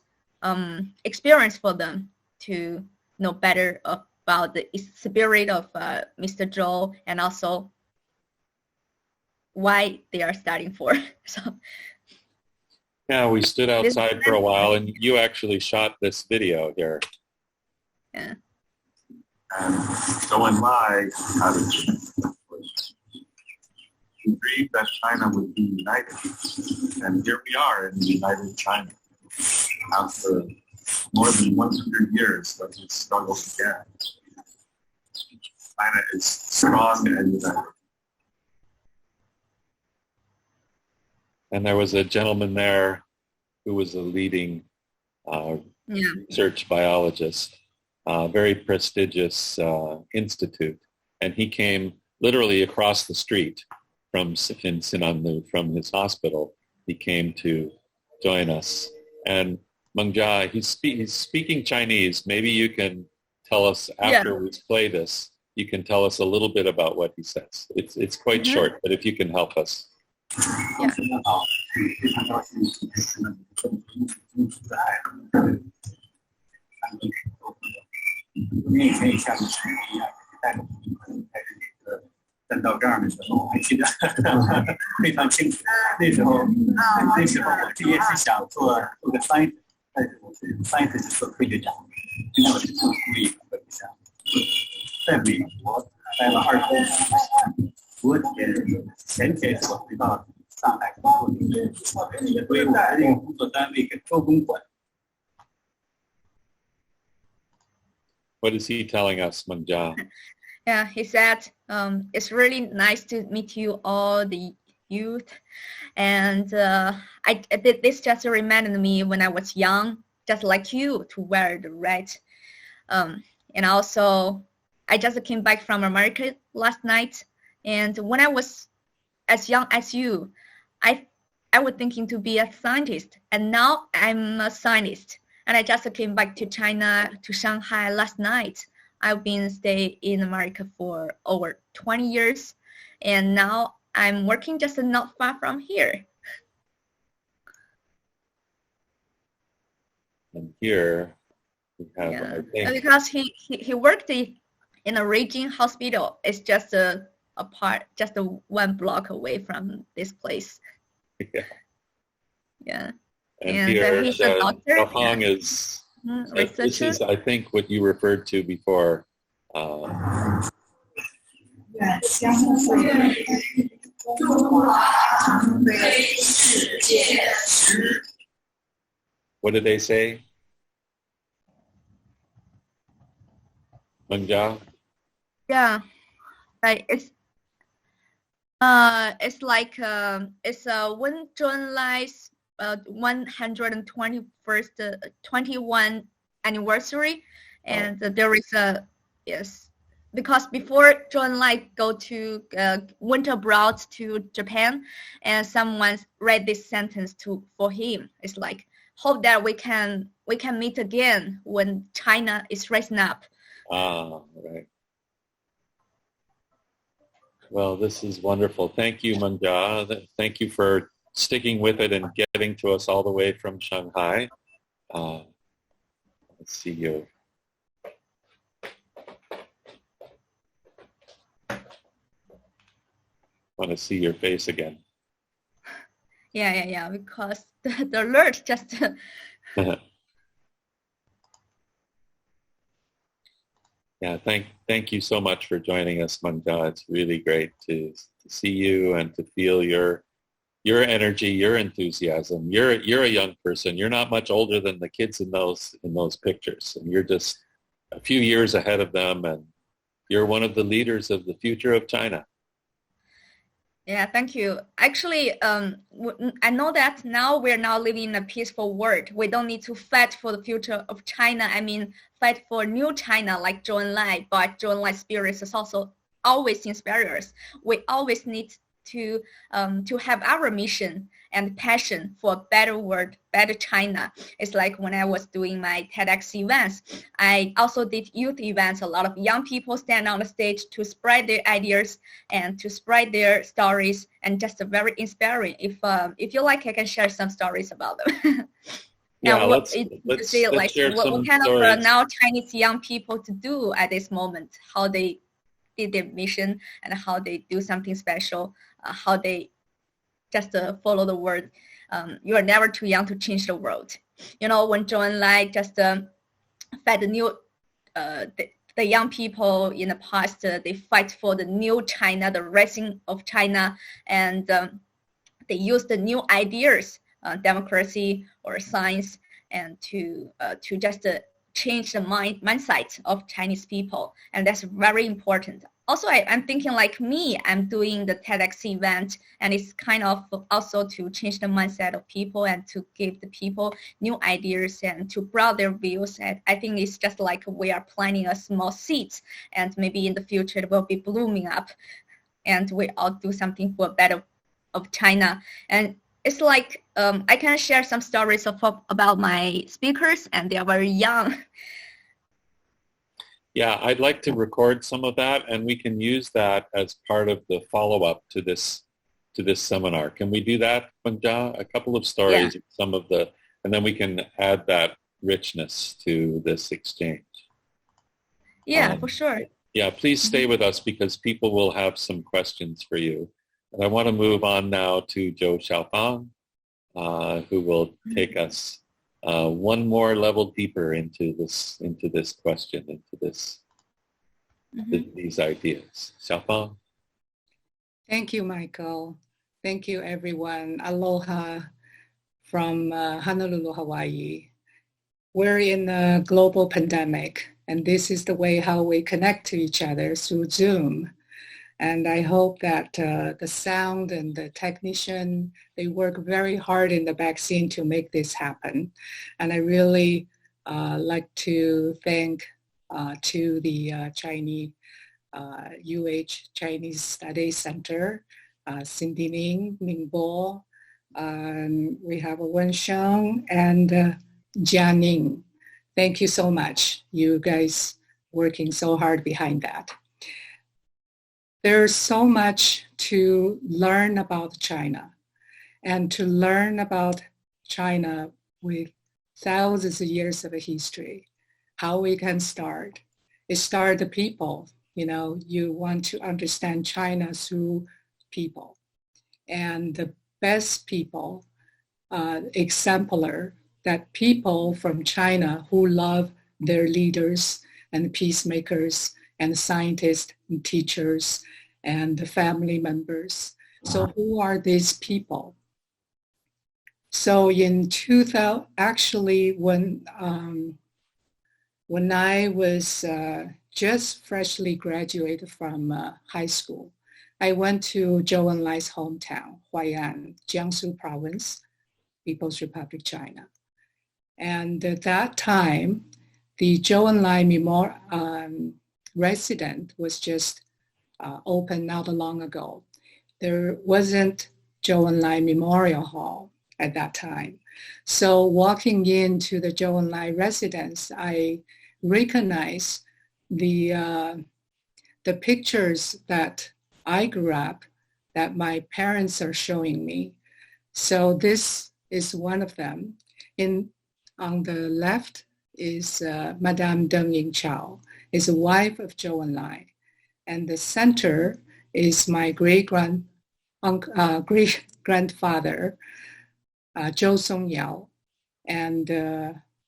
experience for them to know better about the spirit of Mr. Zhou, and also why they are studying for. So yeah, we stood outside for a while, and you actually shot this video here. Yeah. Zhou Enlai had a dream that China would be united, and here we are in united China after more than 100 years that this struggle began. China is strong and united. And there was a gentleman there who was a leading research biologist, very prestigious institute, and he came literally across the street from Sinanlu, from his hospital. He came to join us. And Mengjia, he's speaking Chinese. Maybe you can tell us after we play this. You can tell us a little bit about what he says. It's quite short, but if you can help us. Yeah. 站到这儿的时候，我还记得非常清楚。那时候我也是想做个 scientist， 但是我是 scientist 做科学家，现在我是做公益科学家，在美国待了20年。前天是我回到上海工作的，所以我的这个工作单位跟周公馆。What is he telling us, Mengjia? Yeah, he said, it's really nice to meet you all, the youth. And this just reminded me when I was young, just like you, to wear the red. And also, I just came back from America last night. And when I was as young as you, I was thinking to be a scientist. And now I'm a scientist. And I just came back to China, to Shanghai last night. I've been staying in America for over 20 years, and now I'm working just not far from here. And here We have, Yeah, I think, because he worked in a Beijing hospital. It's just a part, just a 1 block away from this place. yeah. Yeah, And here, he's a doctor. Xiaofang is, this Researcher. is, I think, what you referred to before. What did they say? Mengjia? Yeah, right. It's like it's when Zhou Enlai's 21 anniversary, and there is a because before Zhou Enlai go to went abroad to Japan, and someone read this sentence for him. It's like, hope that we can meet again when China is rising up. Right. Well, this is wonderful. Thank you, Mengjia. Thank you for sticking with it and getting to us all the way from Shanghai. Let's see you. Want to see your face again. Yeah, because the alert just Yeah, thank you so much for joining us, Mengjia. It's really great to see you and to feel your energy, your enthusiasm. You're a young person. You're not much older than the kids in those pictures, and you're just a few years ahead of them, and you're one of the leaders of the future of China. Yeah, thank you. Actually, I know that now we're now living in a peaceful world. We don't need to fight for the future of China. I mean, fight for new China like Zhou Enlai, but Zhou Enlai spirit is also always inspire us. We always need to have our mission and passion for a better world, better China. It's like when I was doing my TEDx events, I also did youth events. A lot of young people stand on the stage to spread their ideas and to spread their stories, and just very inspiring. If you like, I can share some stories about them. Yeah, let's share what kind stories. of now Chinese young people to do at this moment, how they did their mission and how they do something special, how they just follow the word. You are never too young to change the world. You know, when Zhou Enlai just fed the new, the young people in the past, they fight for the new China, the rising of China, and they use the new ideas, democracy or science, and to just change the mindset of Chinese people, and that's very important. Also, I'm thinking like me, I'm doing the TEDx event, and it's kind of also to change the mindset of people and to give the people new ideas and to broaden their views. And I think it's just like we are planting a small seed, and maybe in the future it will be blooming up, and we all do something for better of China. And it's like I can share some stories about my speakers, and they are very young. Yeah, I'd like to record some of that, and we can use that as part of the follow-up to this seminar. Can we do that, Mengjia? A couple of stories, some of the, and then we can add that richness to this exchange. Yeah, for sure. Yeah, please stay with us because people will have some questions for you. And I want to move on now to Zhou Xiaofang, who will take us one more level deeper into this question, into these ideas. Xiaofang. Thank you, Michael. Thank you, everyone. Aloha from Honolulu, Hawaii. We're in a global pandemic, and this is the way how we connect to each other through Zoom. And I hope that the sound and the technician, they work very hard in the vaccine to make this happen. And I really like to thank to the Chinese Chinese Studies Center, Cindy Ning, Ningbo, we have Wen Sheng and Jianing. Thank you so much. You guys working so hard behind that. There's so much to learn about China, and to learn about China with thousands of years of history. how we can start. It started the people. You know, you want to understand China through people. And the best people, exemplar, that people from China who love their leaders and peacemakers and scientists and teachers and the family members. So who are these people? So in 2000, actually when I was just freshly graduated from high school, I went to Zhou Enlai's hometown, Hawai'i, Jiangsu province, People's Republic, China. And at that time, the Zhou Enlai residence was just opened not long ago. There wasn't Zhou Enlai Memorial Hall at that time. So walking into the Zhou Enlai residence, I recognized the pictures that I grew up, that my parents are showing me. So this is one of them. On the left is Madame Deng Yingqiao, is a wife of Zhou Enlai. And the center is my great-grandfather, Zhou Songyao. And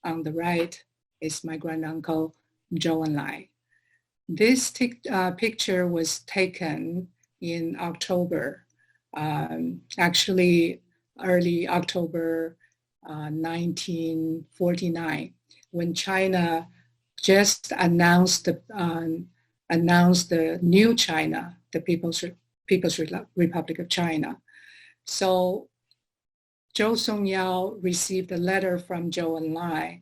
on the right is my granduncle, Zhou Enlai. This picture was taken in October, actually early October 1949, when China just announced the new China, the People's Republic of China. So Zhou Songyao received a letter from Zhou Enlai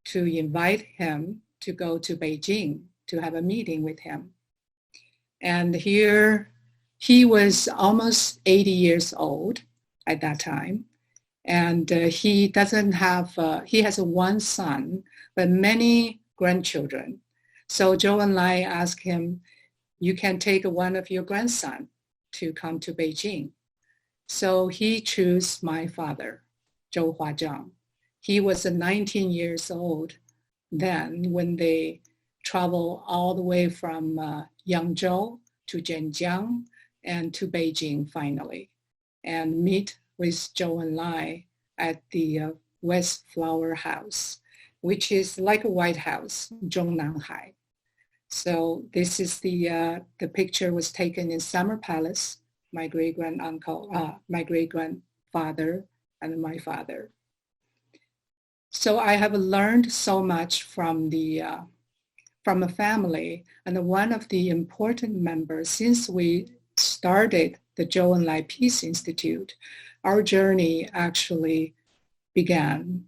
to invite him to go to Beijing to have a meeting with him. And here he was almost 80 years old at that time. And he doesn't have, he has one son, but many grandchildren. So Zhou Enlai asked him, you can take one of your grandson to come to Beijing. So he chose my father, Zhou Huazhang. He was 19 years old then when they traveled all the way from Yangzhou to Zhenjiang and to Beijing finally, and meet with Zhou Enlai at the West Flower House, which is like a White House, Zhongnanhai. So this is the picture was taken in Summer Palace, my my great-grandfather and my father. So I have learned so much from a family, and one of the important members since we started the Zhou Enlai Peace Institute, our journey actually began.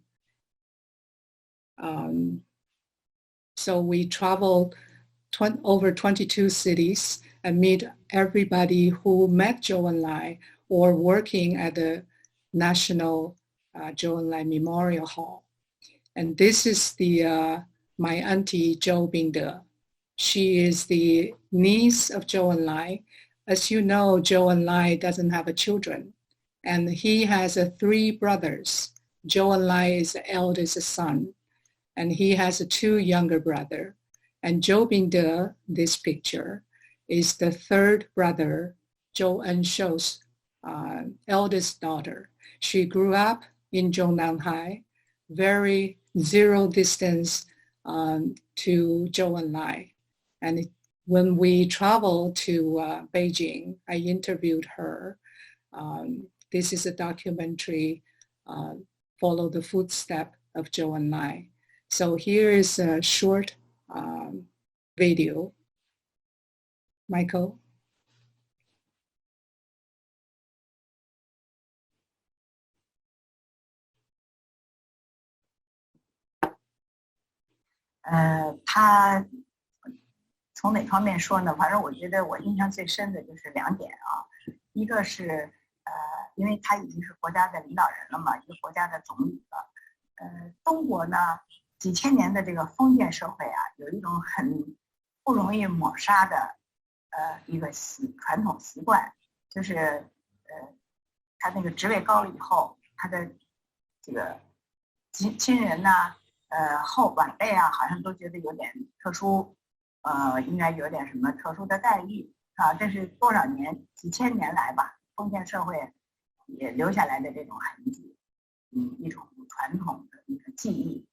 So we traveled over 22 cities and meet everybody who met Zhou Enlai or working at the National Zhou Enlai Memorial Hall. And this is my auntie Zhou Bingde. She is the niece of Zhou Enlai. As you know, Zhou Enlai doesn't have children, and he has 3 brothers. Zhou Enlai is the eldest son, and he has 2 younger brothers. And Zhou Bingde, this picture, is the 3rd brother, Zhou Enshou's eldest daughter. She grew up in Zhongnanhai, very zero distance to Zhou Enlai. And when we traveled to Beijing, I interviewed her. This is a documentary, Follow the Footsteps of Zhou Enlai. So here is a short video. Michael?他从哪方面说呢？反正我觉得我印象最深的就是2点啊，一个是因为他已经是国家的领导人了嘛，一个国家的总理了。中国呢几千年的这个封建社会啊，有一种很不容易抹杀的一个传统习惯，就是他那个职位高了以后，他的这个亲人呐、后晚辈啊，好像都觉得有点特殊，应该有点什么特殊的待遇啊。这是多少年、几千年来吧，封建社会也留下来的这种痕迹，一种传统的一个记忆。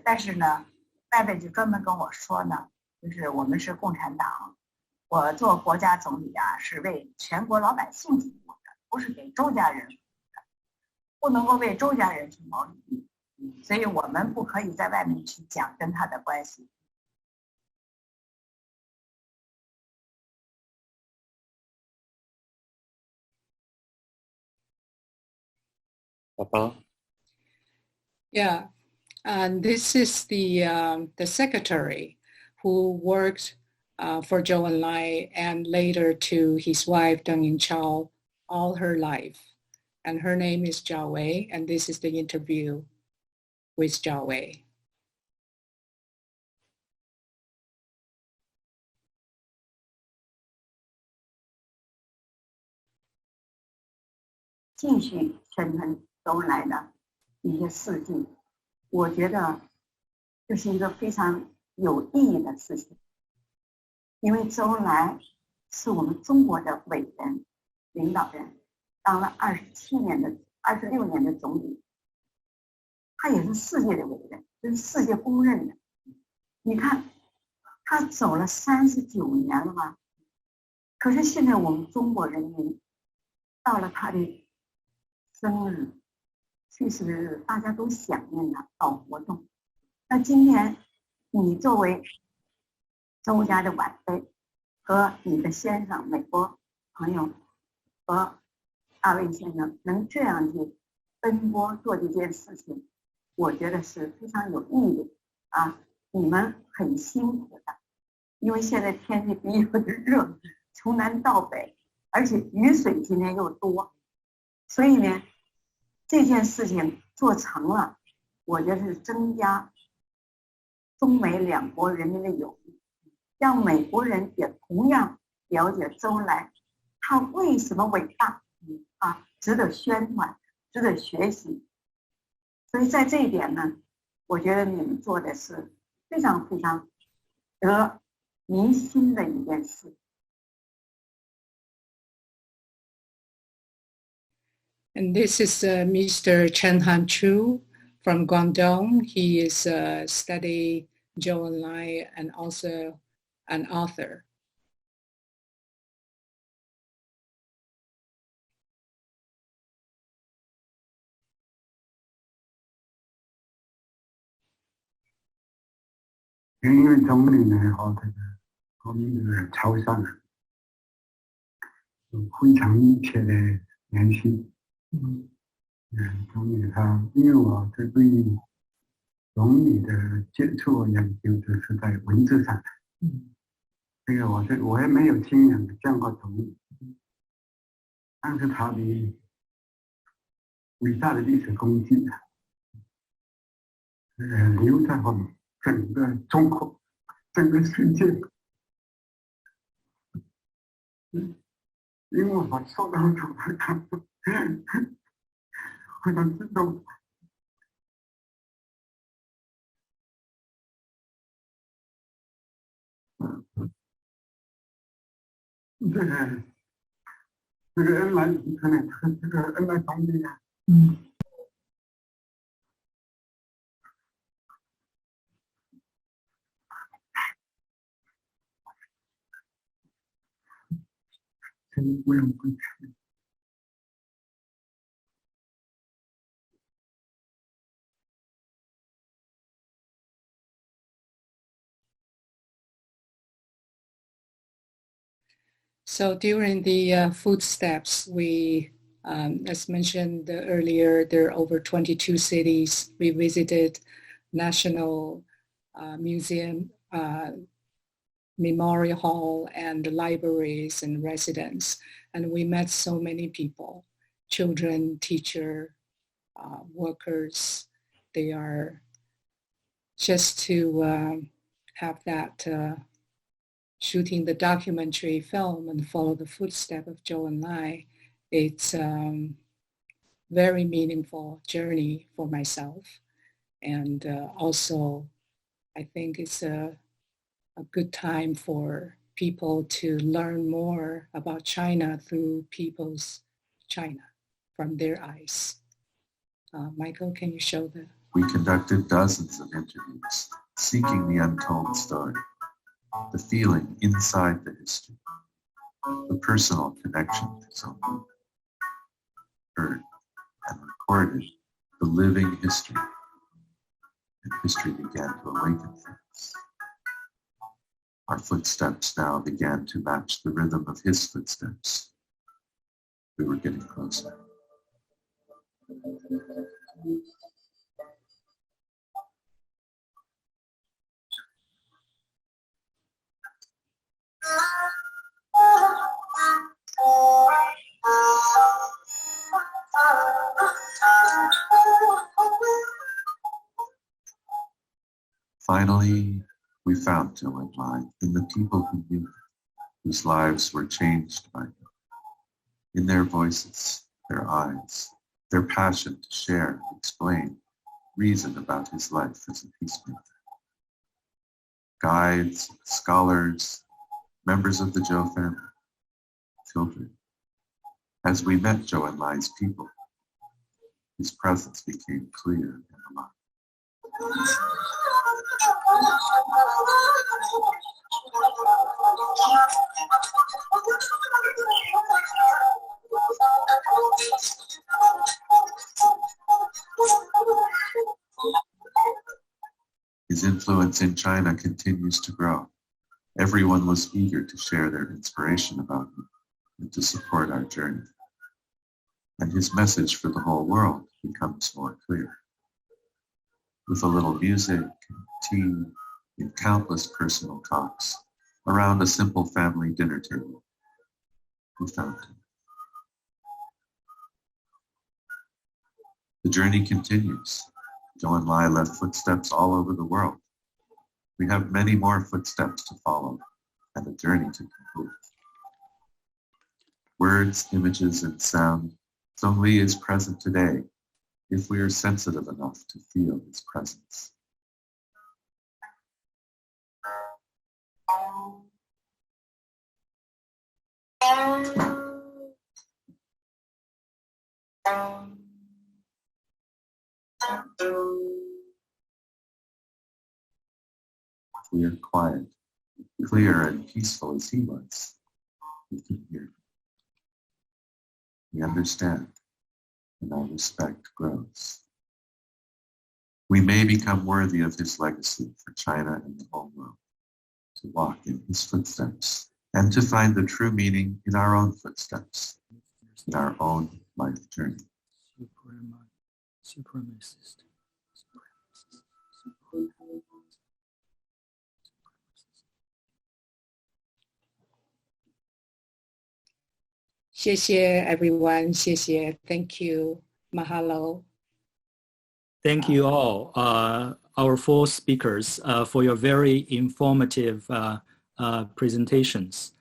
但是呢，戴贝就专门跟我说呢，就是我们是共产党，我做国家总理啊，是为全国老百姓服务的，不是给周家人服务的，不能够为周家人去谋利益。所以我们不可以在外面去讲跟他的关系。Yeah, and this is the secretary who worked for Zhou Enlai and later to his wife Deng Yingchao all her life. And her name is Zhao Wei, and this is the interview with Zhao Wei. 继续宣传周恩来的一些事迹，我觉得这是一个非常有意义的事情，因为周恩来是我们中国的伟人、领导人，当了26年的总理，他也是世界的伟人，这是世界公认的。你看，他走了39年了吧？可是现在我们中国人民到了他的生日、去世日，大家都想念他，搞活动。那今天你作为周家的晚辈和你的先生、美国朋友和大卫先生能这样去奔波做这件事情，我觉得是非常有意义的啊！你们很辛苦的，因为现在天气比较的热，从南到北，而且雨水今天又多。所以呢，这件事情做成了，我觉得是增加中美两国人民的友谊，让美国人也同样了解周恩来他为什么伟大啊，值得宣传，值得学习。所以在这一点呢，我觉得你们做的是非常非常得民心的一件事。And this is Mr. Chen Han Chu from Guangdong. He is studying Zhou Enlai and also an author. So during the footsteps, we, as mentioned earlier, there are over 22 cities. We visited National Museum, Memorial Hall, and libraries and residents. And we met so many people, children, teachers, workers. They are just to have that shooting the documentary film and follow the footsteps of Zhou Enlai. It's very meaningful journey for myself. And also, I think it's a good time for people to learn more about China through people's China from their eyes. Michael, can you show the? We conducted dozens of interviews, seeking the untold story, the feeling inside the history, the personal connection to someone, heard and recorded the living history, and history began to awaken for us. Our footsteps now began to match the rhythm of his footsteps. We were getting closer. Finally, we found Zhou Enlai in the people who knew him, whose lives were changed by him, in their voices, their eyes, their passion to share, explain, reason about his life as a peacemaker. Guides, scholars, members of the Zhou family, children. As we met Zhou Enlai's people, his presence became clear and alive. His influence in China continues to grow. Everyone was eager to share their inspiration about him and to support our journey. And his message for the whole world becomes more clear. With a little music, tea, and countless personal talks around a simple family dinner table, we found him. The journey continues. Zhou Enlai left footsteps all over the world. We have many more footsteps to follow and a journey to complete. Words, images, and sound, Zhongli is present today if we are sensitive enough to feel his presence. We are quiet, clear and peaceful as he was. We can hear. We understand, and our respect grows. We may become worthy of his legacy for China and the whole world, to walk in his footsteps, and to find the true meaning in our own footsteps, in our own life journey. Supremacist. Everyone. Thank you. Mahalo. Thank you all, our four speakers, for your very informative presentations.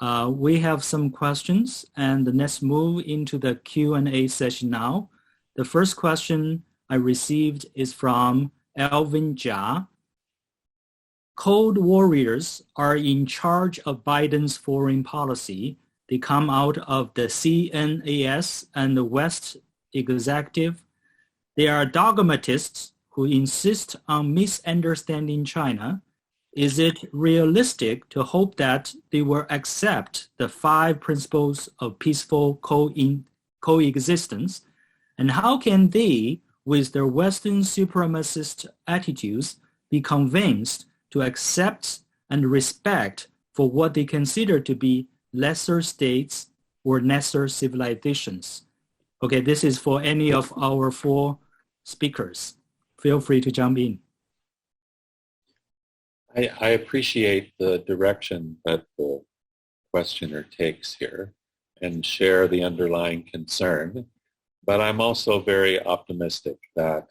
We have some questions, and let's move into the Q&A session now. The first question I received is from Alvin Jia. Cold warriors are in charge of Biden's foreign policy. They come out of the CNAS and the West Executive. They are dogmatists who insist on misunderstanding China. Is it realistic to hope that they will accept the 5 principles of peaceful coexistence? And how can they, with their Western supremacist attitudes, be convinced to accept and respect for what they consider to be lesser states or lesser civilizations? Okay, this is for any of our 4 speakers. Feel free to jump in. I appreciate the direction that the questioner takes here and share the underlying concern, but I'm also very optimistic that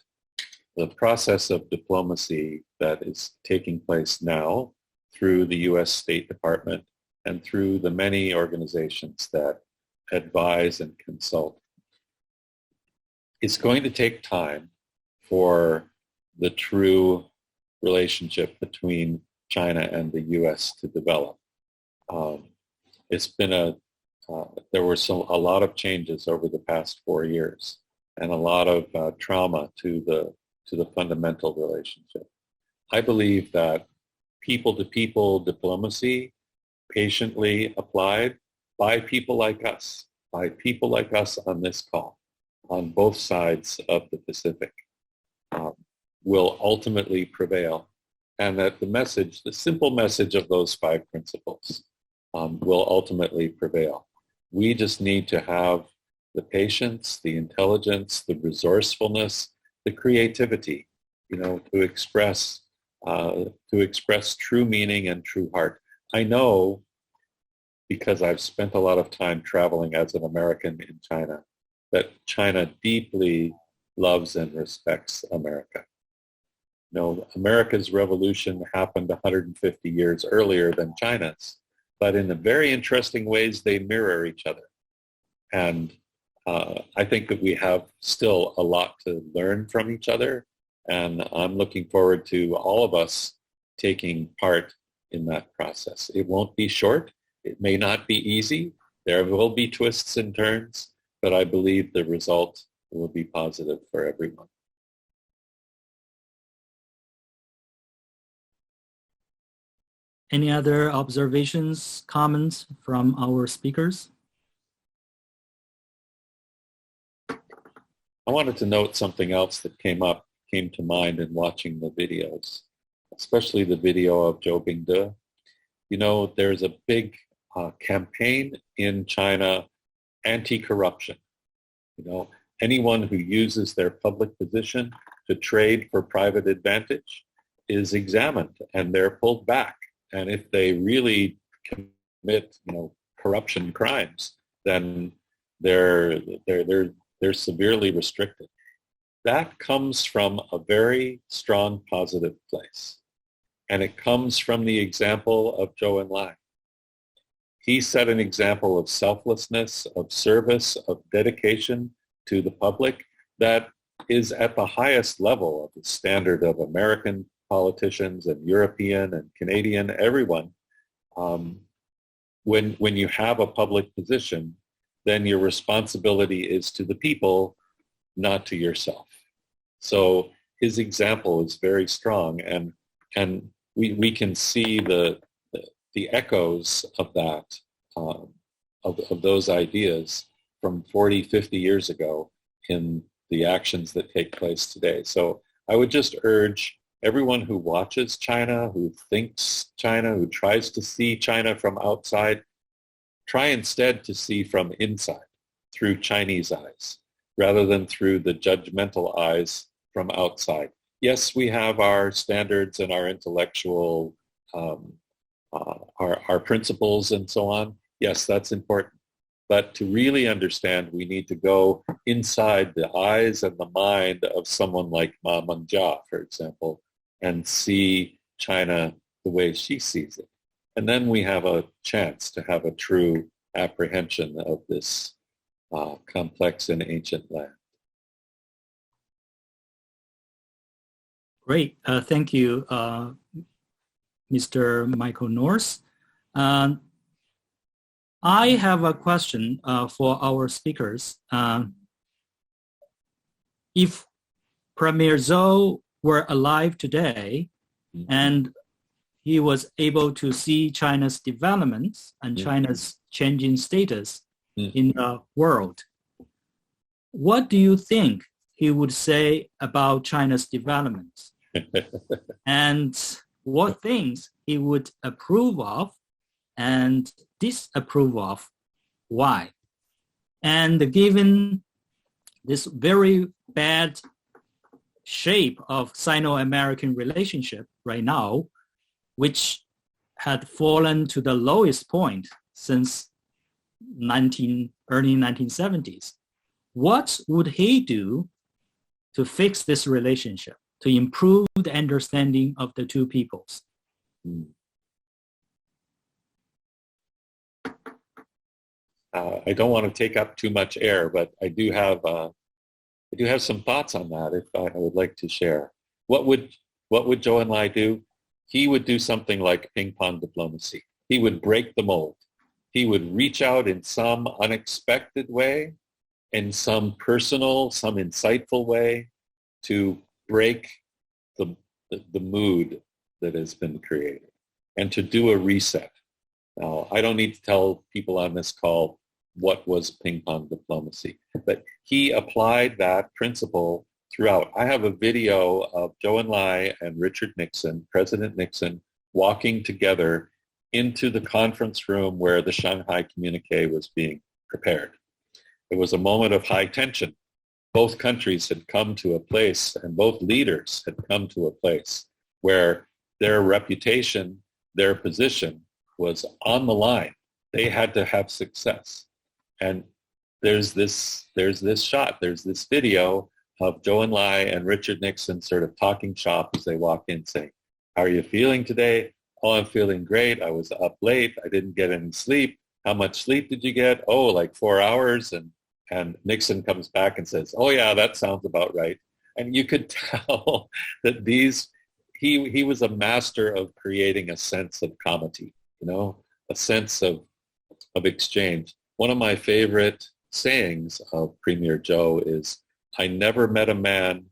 the process of diplomacy that is taking place now through the U.S. State Department and through the many organizations that advise and consult, it's going to take time for the true relationship between China and the U.S. to develop. It's been there were a lot of changes over the past 4 years, and a lot of trauma to the fundamental relationship. I believe that people-to-people diplomacy, patiently applied by people like us on this call, on both sides of the Pacific, will ultimately prevail, and that the simple message of those 5 principles will ultimately prevail. We just need to have the patience, the intelligence, the resourcefulness, the creativity, to express true meaning and true heart. I know, because I've spent a lot of time traveling as an American in China, that China deeply loves and respects America. America's revolution happened 150 years earlier than China's, but in very interesting ways they mirror each other. And I think that we have still a lot to learn from each other, and I'm looking forward to all of us taking part in that process. It won't be short. It may not be easy. There will be twists and turns, but I believe the result will be positive for everyone. Any other observations, comments from our speakers? I wanted to note something else that came to mind in watching the videos, especially the video of Zhou Bingde. There's a big campaign in China, anti-corruption. Anyone who uses their public position to trade for private advantage is examined and they're pulled back. And if they really commit, corruption crimes, then they're severely restricted. That comes from a very strong positive place. And it comes from the example of Zhou Enlai. He set an example of selflessness, of service, of dedication to the public that is at the highest level of the standard of American politicians and European and Canadian, everyone. When you have a public position, then your responsibility is to the people, not to yourself. So his example is very strong, and we can see the echoes of that, of those ideas from 40, 50 years ago in the actions that take place today. So I would just urge everyone who watches China, who thinks China, who tries to see China from outside, try instead to see from inside, through Chinese eyes, rather than through the judgmental eyes from outside. Yes, we have our standards and our intellectual, our principles and so on. Yes, that's important. But to really understand, we need to go inside the eyes and the mind of someone like Ma Mengjia, for example, and see China the way she sees it. And then we have a chance to have a true apprehension of this complex and ancient land. Great. Thank you, Mr. Michael Norris. I have a question for our speakers. If Premier Zhou were alive today and he was able to see China's developments and China's changing status in the world, what do you think he would say about China's developments? And what things he would approve of and disapprove of? Why? And given this very bad shape of Sino-American relationship right now, which had fallen to the lowest point since early 1970s, what would he do to fix this relationship, to improve the understanding of the two peoples? I don't want to take up too much air, but I do have some thoughts on that if I would like to share. what would Zhou Enlai do? He would do something like ping pong diplomacy. He would break the mold. He would reach out in some unexpected way, in some personal, some insightful way, to break the mood that has been created and to do a reset. Now, I don't need to tell people on this call what was ping pong diplomacy, but he applied that principle throughout. I have a video of Zhou Enlai and Richard Nixon, President Nixon, walking together into the conference room where the Shanghai Communique was being prepared. It was a moment of high tension. Both countries had come to a place, and both leaders had come to a place where their reputation, their position was on the line. They had to have success. And there's this shot, there's this video of Zhou Enlai and Richard Nixon sort of talking shop as they walk in saying, "How are you feeling today?" "Oh, I'm feeling great. I was up late. I didn't get any sleep." "How much sleep did you get?" "Oh, like 4 hours." And Nixon comes back and says, "Oh yeah, that sounds about right." And you could tell that he was a master of creating a sense of comity, a sense of exchange. One of my favorite sayings of Premier Zhou is, "I never met a man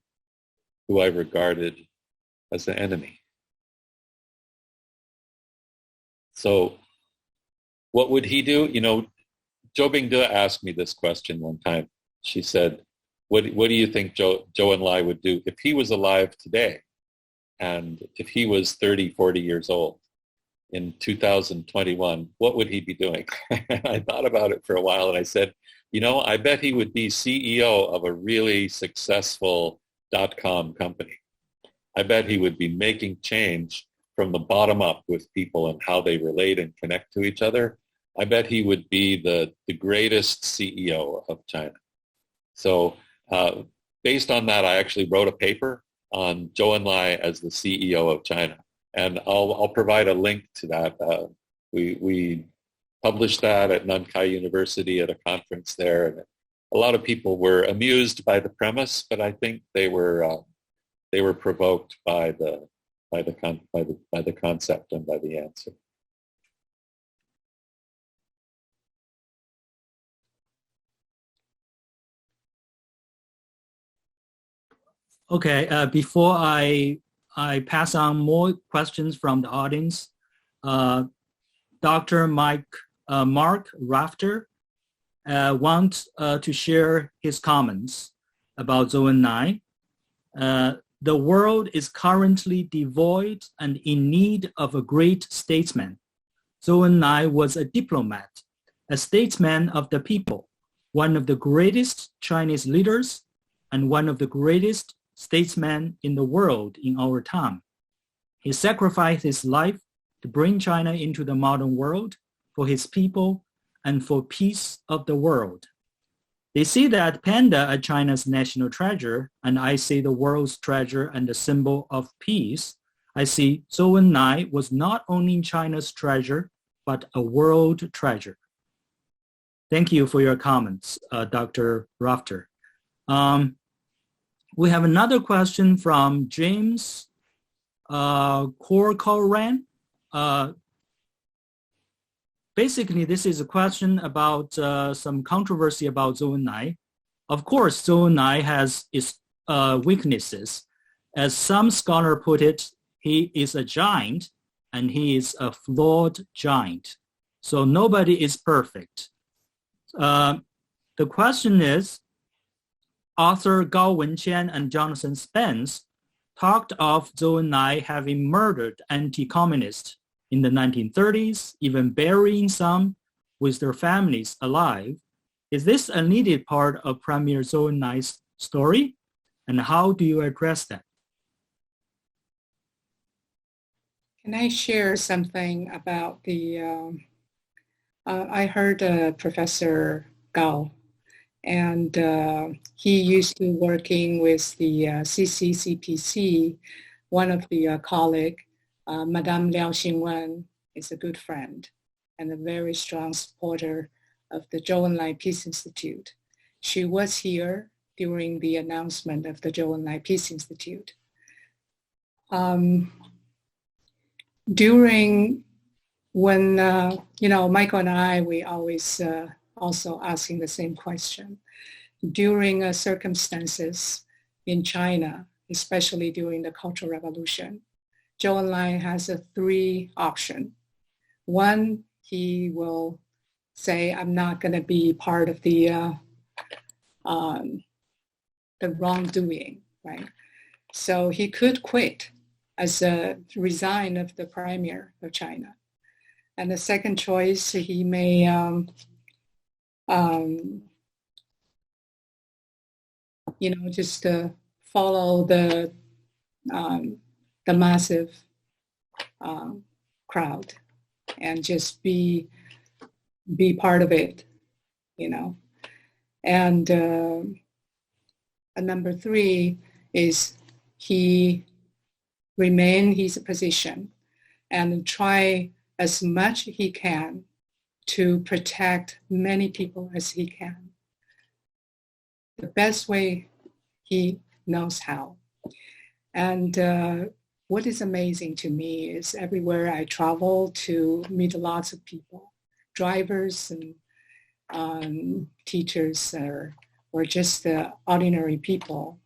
who I regarded as an enemy." So what would he do? Zhou Bingde asked me this question one time. She said, what do you think Zhou Enlai would do if he was alive today and if he was 30, 40 years old in 2021? What would he be doing? I thought about it for a while and I said, I bet he would be CEO of a really successful .com company. I bet he would be making change from the bottom up with people and how they relate and connect to each other. I bet he would be the greatest CEO of China. So based on that, I actually wrote a paper on Zhou Enlai as the CEO of China. And I'll provide a link to that. We published that at Nankai University at a conference there. And a lot of people were amused by the premise, but I think they were provoked by the concept and by the answer. Okay, before I pass on more questions from the audience, Dr. Mark Rafter wants to share his comments about Zhou Enlai. The world is currently devoid and in need of a great statesman. Zhou Enlai was a diplomat, a statesman of the people, one of the greatest Chinese leaders, and one of the greatest statesmen in the world in our time. He sacrificed his life to bring China into the modern world for his people and for peace of the world. They see that panda as China's national treasure, and I see the world's treasure and the symbol of peace. I see Zhou Enlai was not only China's treasure, but a world treasure. Thank you for your comments, Dr. Rafter. We have another question from James Corcoran. Basically, this is a question about some controversy about Zhou Enlai. Of course, Zhou Enlai has its weaknesses. As some scholar put it, he is a giant and he is a flawed giant. So nobody is perfect. The question is, author Gao Wenqian and Jonathan Spence talked of Zhou Enlai having murdered anti-communists in the 1930s, even burying some with their families alive. Is this a needed part of Premier Zhou Enlai's story? And how do you address that? Can I share something about I heard Professor Gao, and he used to working with the CCCPC. One of the colleague, Madame Liao Xingwen, is a good friend and a very strong supporter of the Zhou Enlai Peace Institute. She was here during the announcement of the Zhou Enlai Peace Institute. During when, Michael and I, we always also asking the same question. During circumstances in China, especially during the Cultural Revolution, Zhou Enlai has a 3 option. One, he will say, I'm not going to be part of the wrongdoing, right? So he could quit as a resign of the premier of China. And the second choice, he may just follow the massive crowd and just be part of it, And number 3 is he remain his position and try as much he can to protect many people as he can. The best way he knows how. And what is amazing to me is everywhere I travel to meet lots of people, drivers and teachers or just ordinary people,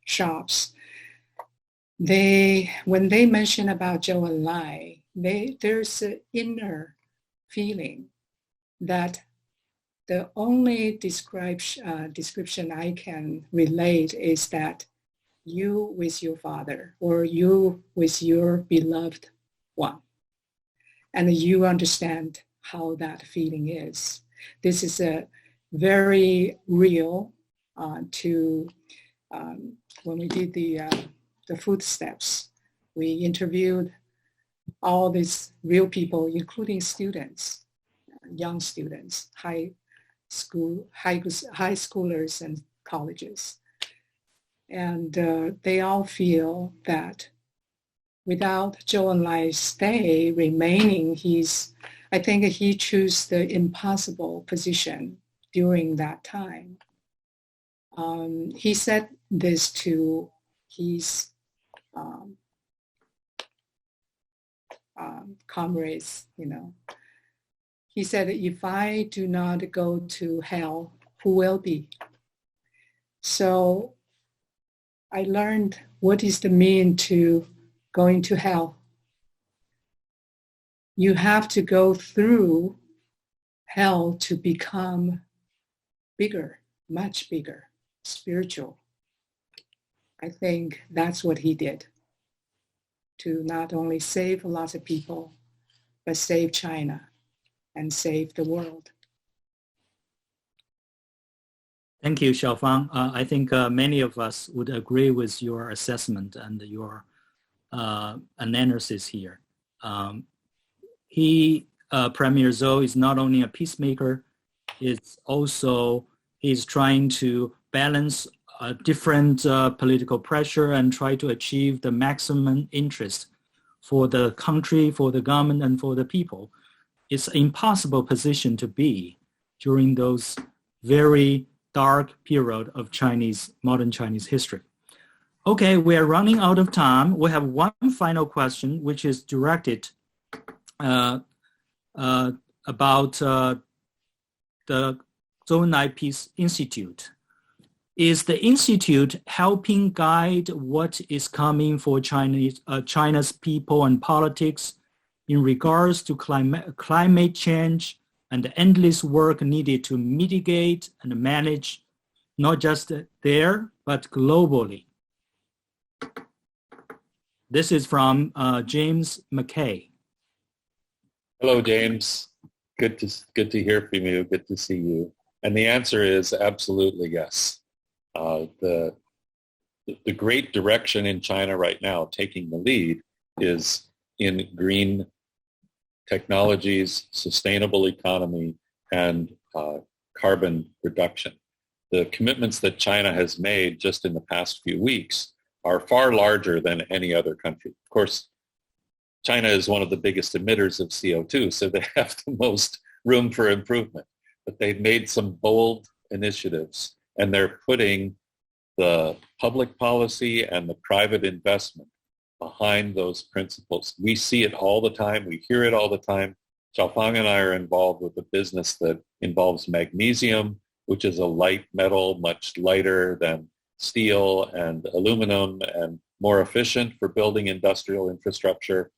shops. When they mention about Zhou Enlai, there's an inner feeling that the only description I can relate is that you with your father or you with your beloved one. And you understand how that feeling is. This is a very real when we did the footsteps. We interviewed all these real people, including students, young students, high schoolers and colleges. And they all feel that without Zhou Enlai's remaining, I think he chose the impossible position during that time. He said this to his comrades, He said, if I do not go to hell, who will be? So I learned what is the mean to going to hell. You have to go through hell to become bigger, much bigger, spiritual. I think that's what he did, to not only save lots of people, but save China and save the world. Thank you, Xiaofang. I think many of us would agree with your assessment and your analysis here. Premier Zhou is not only a peacemaker, he's trying to balance different political pressure and try to achieve the maximum interest for the country, for the government, and for the people. It's an impossible position to be during those very dark period of modern Chinese history. Okay, we are running out of time. We have one final question, which is directed about the Zhou Enlai Peace Institute. Is the institute helping guide what is coming for China's people and politics in regards to climate change and the endless work needed to mitigate and manage, not just there, but globally? This is from James McKay. Hello, James. Good to hear from you. Good to see you. And the answer is absolutely yes. The great direction in China right now, taking the lead, is in green technologies, sustainable economy, and carbon reduction. The commitments that China has made just in the past few weeks are far larger than any other country. Of course, China is one of the biggest emitters of CO2, so they have the most room for improvement. But they've made some bold initiatives, and they're putting the public policy and the private investment behind those principles. We see it all the time. We hear it all the time. Xiaofang and I are involved with a business that involves magnesium, which is a light metal, much lighter than steel and aluminum and more efficient for building industrial infrastructure.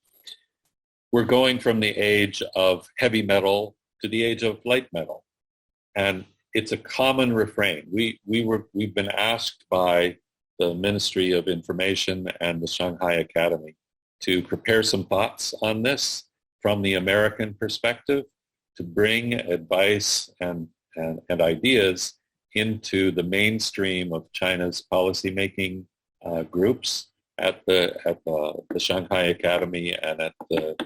We're going from the age of heavy metal to the age of light metal. And it's a common refrain. We've been asked by the Ministry of Information and the Shanghai Academy to prepare some thoughts on this from the American perspective, to bring advice and ideas into the mainstream of China's policymaking groups at the Shanghai Academy and at the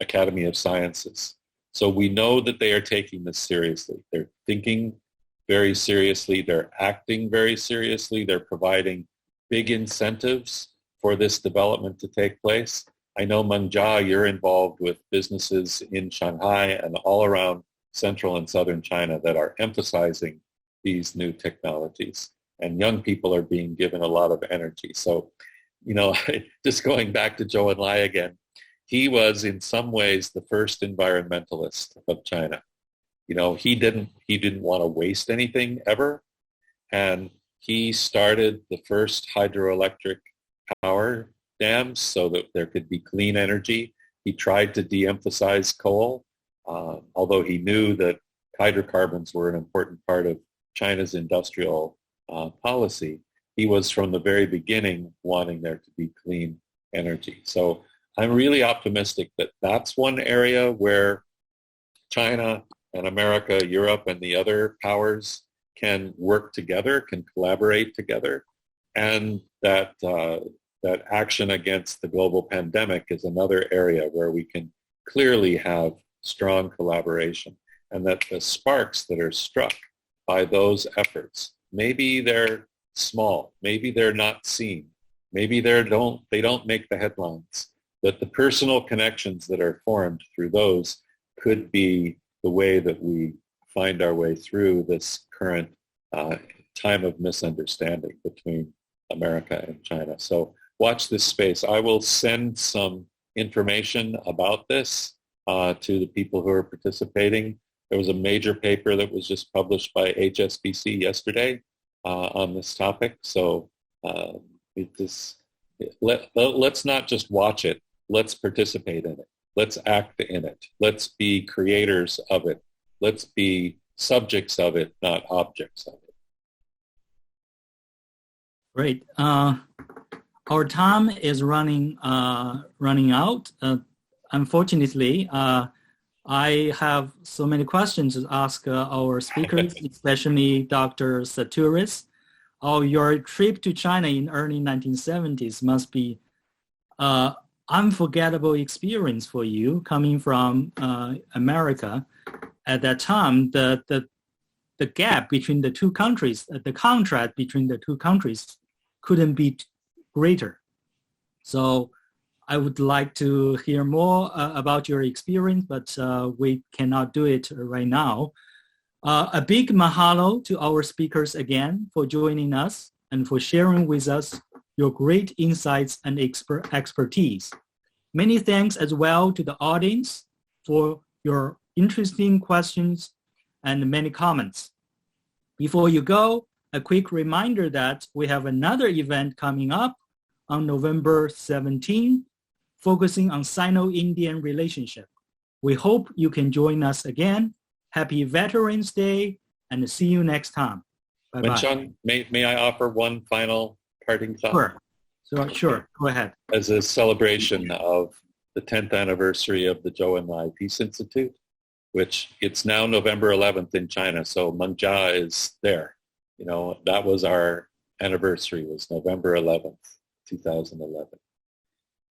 Academy of Sciences. So we know that they are taking this seriously. They're thinking very seriously. They're acting very seriously. They're providing big incentives for this development to take place. I know, Ma Mengjia, you're involved with businesses in Shanghai and all around central and southern China that are emphasizing these new technologies. And young people are being given a lot of energy. So, just going back to Zhou Enlai again, he was in some ways the first environmentalist of China. He didn't want to waste anything ever. And he started the first hydroelectric power dams so that there could be clean energy. He tried to de-emphasize coal, although he knew that hydrocarbons were an important part of China's industrial policy. He was from the very beginning wanting there to be clean energy. So I'm really optimistic that that's one area where China and America, Europe, and the other powers can work together, can collaborate together, and that action against the global pandemic is another area where we can clearly have strong collaboration, and that the sparks that are struck by those efforts, maybe they're small, maybe they're not seen, maybe they don't make the headlines, but the personal connections that are formed through those could be the way that we find our way through this current time of misunderstanding between America and China. So watch this space. I will send some information about this to the people who are participating. There was a major paper that was just published by HSBC yesterday on this topic. So let's not just watch it. Let's participate in it. Let's act in it. Let's be creators of it. Let's be subjects of it, not objects of it. Great. Our time is running out. Unfortunately, I have so many questions to ask our speakers, especially Dr. Sahtouris. Your trip to China in early 1970s must be unforgettable experience for you coming from America. At that time, the gap between the two countries, the contrast between the two countries couldn't be greater. So I would like to hear more about your experience, but we cannot do it right now. A big mahalo to our speakers again for joining us and for sharing with us your great insights and expertise. Many thanks as well to the audience for your interesting questions and many comments. Before you go, a quick reminder that we have another event coming up on November 17, focusing on Sino-Indian relationship. We hope you can join us again. Happy Veterans Day, and see you next time. Bye-bye. Wencheng, may I offer one final parting thought? Sure. Go ahead. As a celebration of the 10th anniversary of the Zhou Enlai Peace Institute, which it's now November 11th in China, so Ma Mengjia is there. That was our anniversary, was November 11th, 2011.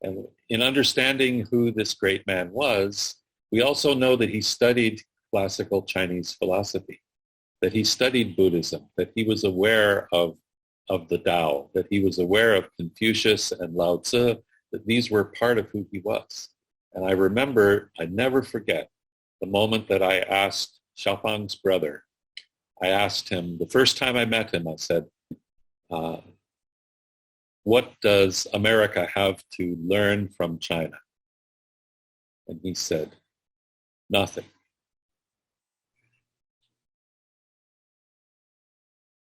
And in understanding who this great man was, we also know that he studied classical Chinese philosophy, that he studied Buddhism, that he was aware of the Tao, that he was aware of Confucius and Lao Tzu, that these were part of who he was. And I remember, I never forget, the moment that I asked Xiaofang's brother, I asked him, the first time I met him, I said, what does America have to learn from China? And he said, nothing.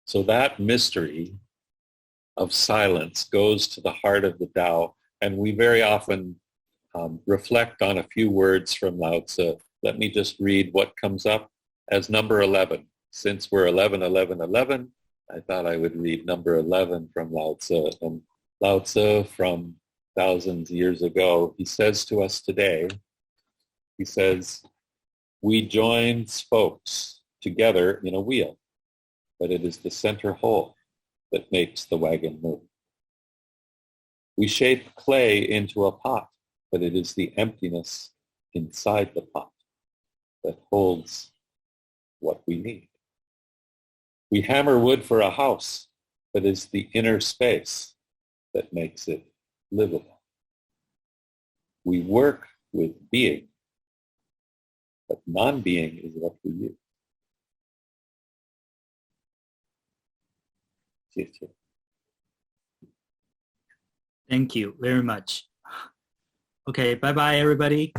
So that mystery of silence goes to the heart of the Tao, and we very often reflect on a few words from Lao Tzu. Let me just read what comes up as number 11. Since we're 11, 11, 11, I thought I would read number 11 from Lao Tzu. And Lao Tzu, from thousands of years ago, he says to us today, he says, we join spokes together in a wheel, but it is the center hole that makes the wagon move. We shape clay into a pot, but it is the emptiness inside the pot that holds what we need. We hammer wood for a house, but it's the inner space that makes it livable. We work with being, but non-being is what we use. Thank you very much. Okay, bye-bye, everybody.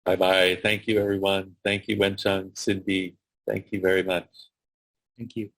Bye-bye. Thank you, everyone. Thank you, Wenchang, Cindy. Thank you very much. Thank you.